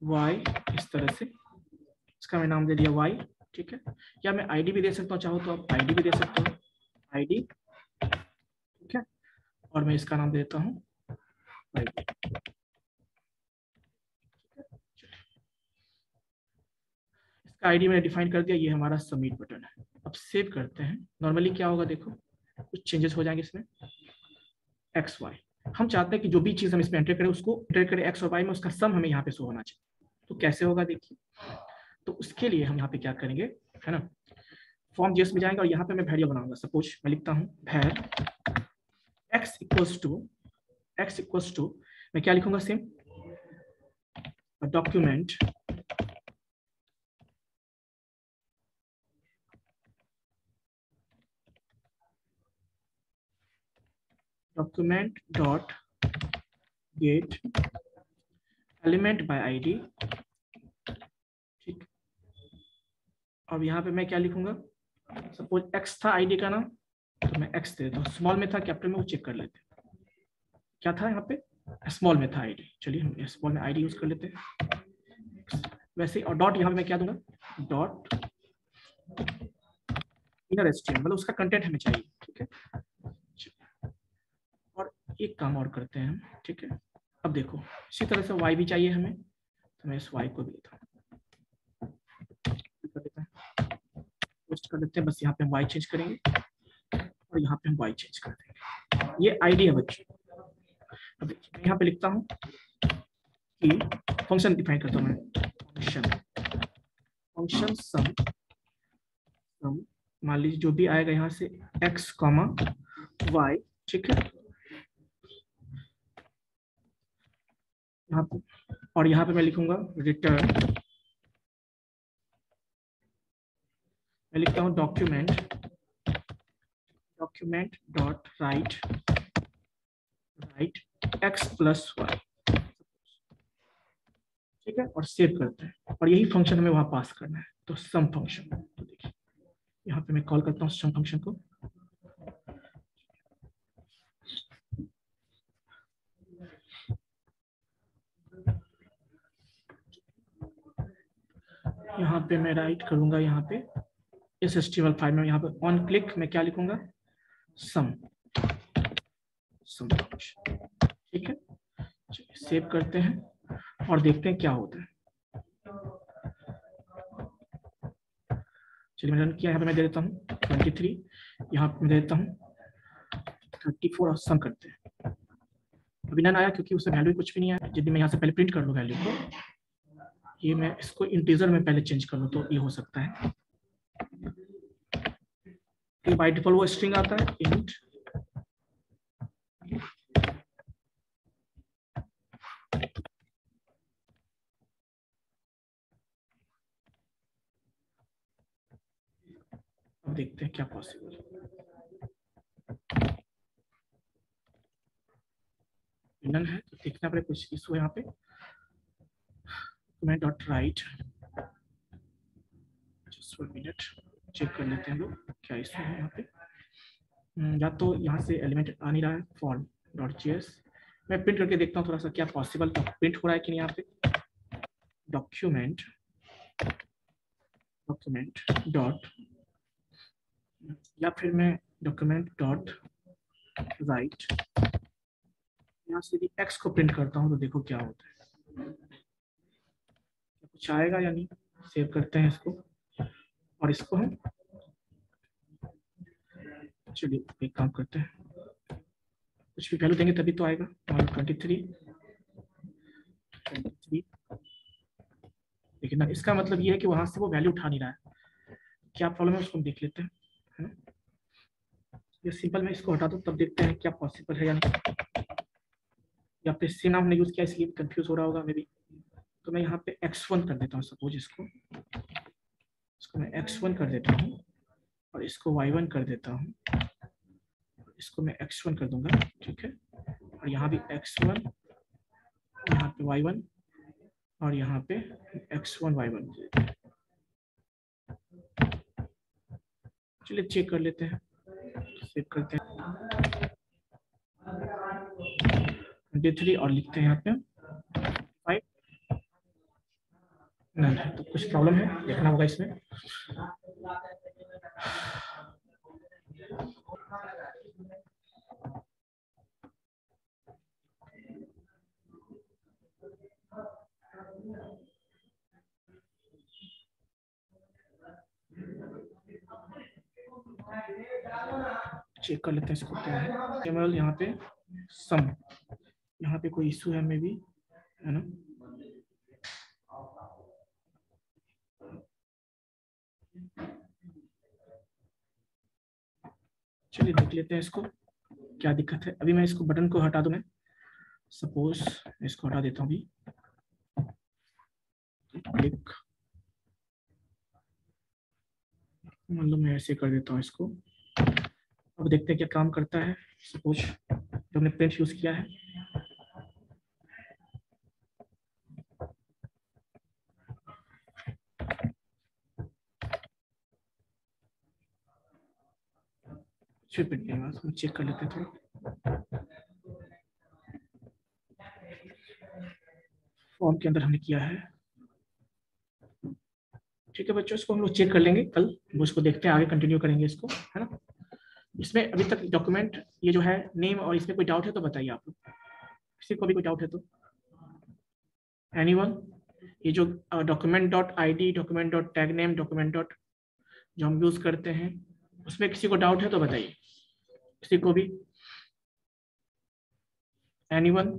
Y, इस तरह से इसका मैं नाम दे दिया Y। ठीक है, या मैं ID भी दे सकता हूँ, चाहो तो आप ID भी दे सकते हो, ID। ठीक है, और मैं इसका नाम देता हूँ ID। इसका आईडी मैंने डिफाइन कर दिया, ये हमारा सबमिट बटन है। अब सेव करते हैं। नॉर्मली क्या होगा, देखो कुछ चेंजेस हो जाएंगे इसमें। एक्स वाई, हम चाहते हैं कि जो भी चीज हम इसमें एंटर करें उसको एंटर करें एक्स और वाई में, उसका सम हमें यहाँ पे शो होना चाहिए। तो कैसे होगा देखिए, तो उसके लिए हम यहाँ पे क्या करेंगे, है ना, फॉर्म जेएस में जाएंगे और यहाँ पे मैं वेरिएबल बनाऊंगा। सपोज मैं लिखता हूँ var x इक्वल्स टू मैं क्या लिखूंगा, same document dot get element by ID, ठीक। और यहाँ पे मैं क्या लिखूंगा, सपोज x था आईडी का नाम, तो मैं x दे देता हूँ। स्मॉल में था कैपिटल में, वो चेक कर लेते हैं। क्या था यहाँ पे, स्मॉल में था आईडी, चलिए हम स्मॉल में आईडी यूज कर लेते हैं वैसे। और डॉट यहाँ पे मैं क्या दूंगा, डॉट इनर एचटीएमएल, मतलब उसका कंटेंट हमें चाहिए, ठीक है। और एक काम और करते हैं हम, ठीक है। अब देखो इसी तरह से वाई भी चाहिए हमें, तो मैं इस वाई को भी देता हूँ, पोस्ट कर देते हैं। बस यहाँ पे हम वाई चेंज करेंगे और यहाँ पे हम वाई चेंज कर देंगे। ये आईडी है बच्चों। अब देखिए मैं यहाँ पे लिखता हूँ कि फंक्शन डिफाइन करता हूँ मैं, फंक्शन सम मान लीजिए जो भी आएगा यहाँ से x, y, ठीक है। यहाँ पे और यहाँ पे मैं लिखूंगा रिटर्न, मैं लिखता हूँ document dot write x plus y, ठीक है। और सेव करते हैं और यही फंक्शन हमें वहां पास करना है, तो सम फंक्शन। तो देखिए यहाँ पे मैं कॉल करता हूँ सम फंक्शन को, यहाँ पे मैं राइट करूंगा, यहाँ पे इस HTML फाइल में यहाँ पे ऑन क्लिक मैं क्या लिखूंगा, सम फंक्शन, ठीक है। सेव करते हैं और देखते हैं क्या होता है। चलिए मैंने रन किया, यहाँ पे मैं दे देता हूँ 23, यहाँ पे मैं दे देता हूँ 34 और सम करते हैं। अभी नन आया क्योंकि उससे वैल्यू कुछ भी नहीं आया। यदि मैं यहाँ से पहले प्रिंट कर लूँ वैल्यू को, ये मैं इसको इंटीजर में पहले चेंज कर लूँ तो ये हो सकता है। बाय डिफॉल्ट वो स्ट्रिंग आता है इंट, अब देखते हैं क्या पॉसिबल है। नन है तो देखना पड़ेगा कुछ इशू है यहाँ पे। मैं dot write, just 1 minute check कर लेते हैं हम लोग क्या इशू है यहाँ पे। या तो यहाँ से एलिमेंट आ नहीं रहा है, फॉर्म डॉट जेएस। मैं प्रिंट करके देखता हूँ थोड़ा सा क्या पॉसिबल प्रिंट हो रहा है कि नहीं यहाँ पे। डॉक्यूमेंट डॉट, या फिर मैं डॉक्यूमेंट डॉट राइट, यहाँ से भी एक्स को प्रिंट करता हूँ तो देखो क्या होता है, कुछ आएगा या नहीं। सेव करते हैं इसको और इसको हम, चलिए एक काम करते हैं, कुछ भी वैल्यू देंगे तभी तो आएगा। 23 लेकिन ना, इसका मतलब ये है कि वहां से वो वैल्यू उठा नहीं रहा है। क्या प्रॉब्लम है उसको देख लेते हैं, है ना। ये सिंपल मैं इसको हटा दूं तब देखते हैं क्या पॉसिबल है या नहीं। या फिर सी नाम हमने यूज किया इसलिए कंफ्यूज हो रहा होगा मे भी। तो मैं यहाँ पे x1 कर देता हूँ, सपोज इसको मैं x1 कर देता हूँ और इसको y1 कर देता हूँ, इसको मैं x1 कर दूंगा, ठीक है। और यहाँ भी x1, यहाँ पे y1 और यहाँ पे x1 y1। चलिए चेक कर लेते हैं, सेव करते हैं 23 और लिखते हैं यहाँ पे 5। नहीं तो कुछ प्रॉब्लम है, देखना होगा इसमें। चेक कर लेते हैं इसको क्या है। केवल यहाँ पे सम, यहाँ पे कोई इशू है मे बी, है ना। चलिए देख लेते हैं इसको क्या दिक्कत है। अभी मैं इसको बटन को हटा दूं, मैं सपोज इसको हटा देता हूँ अभी, क्लिक, मान लो मैं ऐसे कर देता हूँ इसको। अब देखते हैं क्या काम करता है। सपोज जो हमने प्रिंट यूज किया है, प्रिंट नहीं, चेक कर लेते हैं थोड़ा। फॉर्म के अंदर हमने किया है, ठीक है बच्चों, इसको हम लोग चेक कर लेंगे कल, वो इसको देखते हैं, आगे कंटिन्यू करेंगे इसको, है ना। इसमें अभी तक डॉक्यूमेंट ये जो है नेम, और इसमें कोई डाउट है तो बताइए आप लोग, किसी को भी कोई डाउट है तो। एनीवन, ये जो document dot ID, document dot tag name, document dot जो हम यूज करते हैं, उसमें किसी को डाउट है तो बताइए, किसी को भी। एनीवन,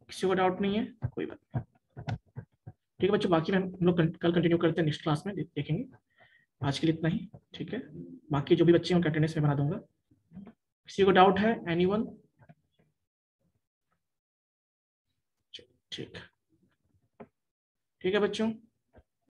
किसी को डाउट नहीं है, कोई बात नहीं, ठीक है बच्चों। बाकी में हम लोग कल कंटिन्यू करते हैं, नेक्स्ट क्लास में देखेंगे। आज के लिए इतना ही, ठीक है। बाकी जो भी बच्चे हैं उनका अटेंडेंस में बना दूंगा। किसी को डाउट है? एनीवन? ठीक, ठीक है बच्चों।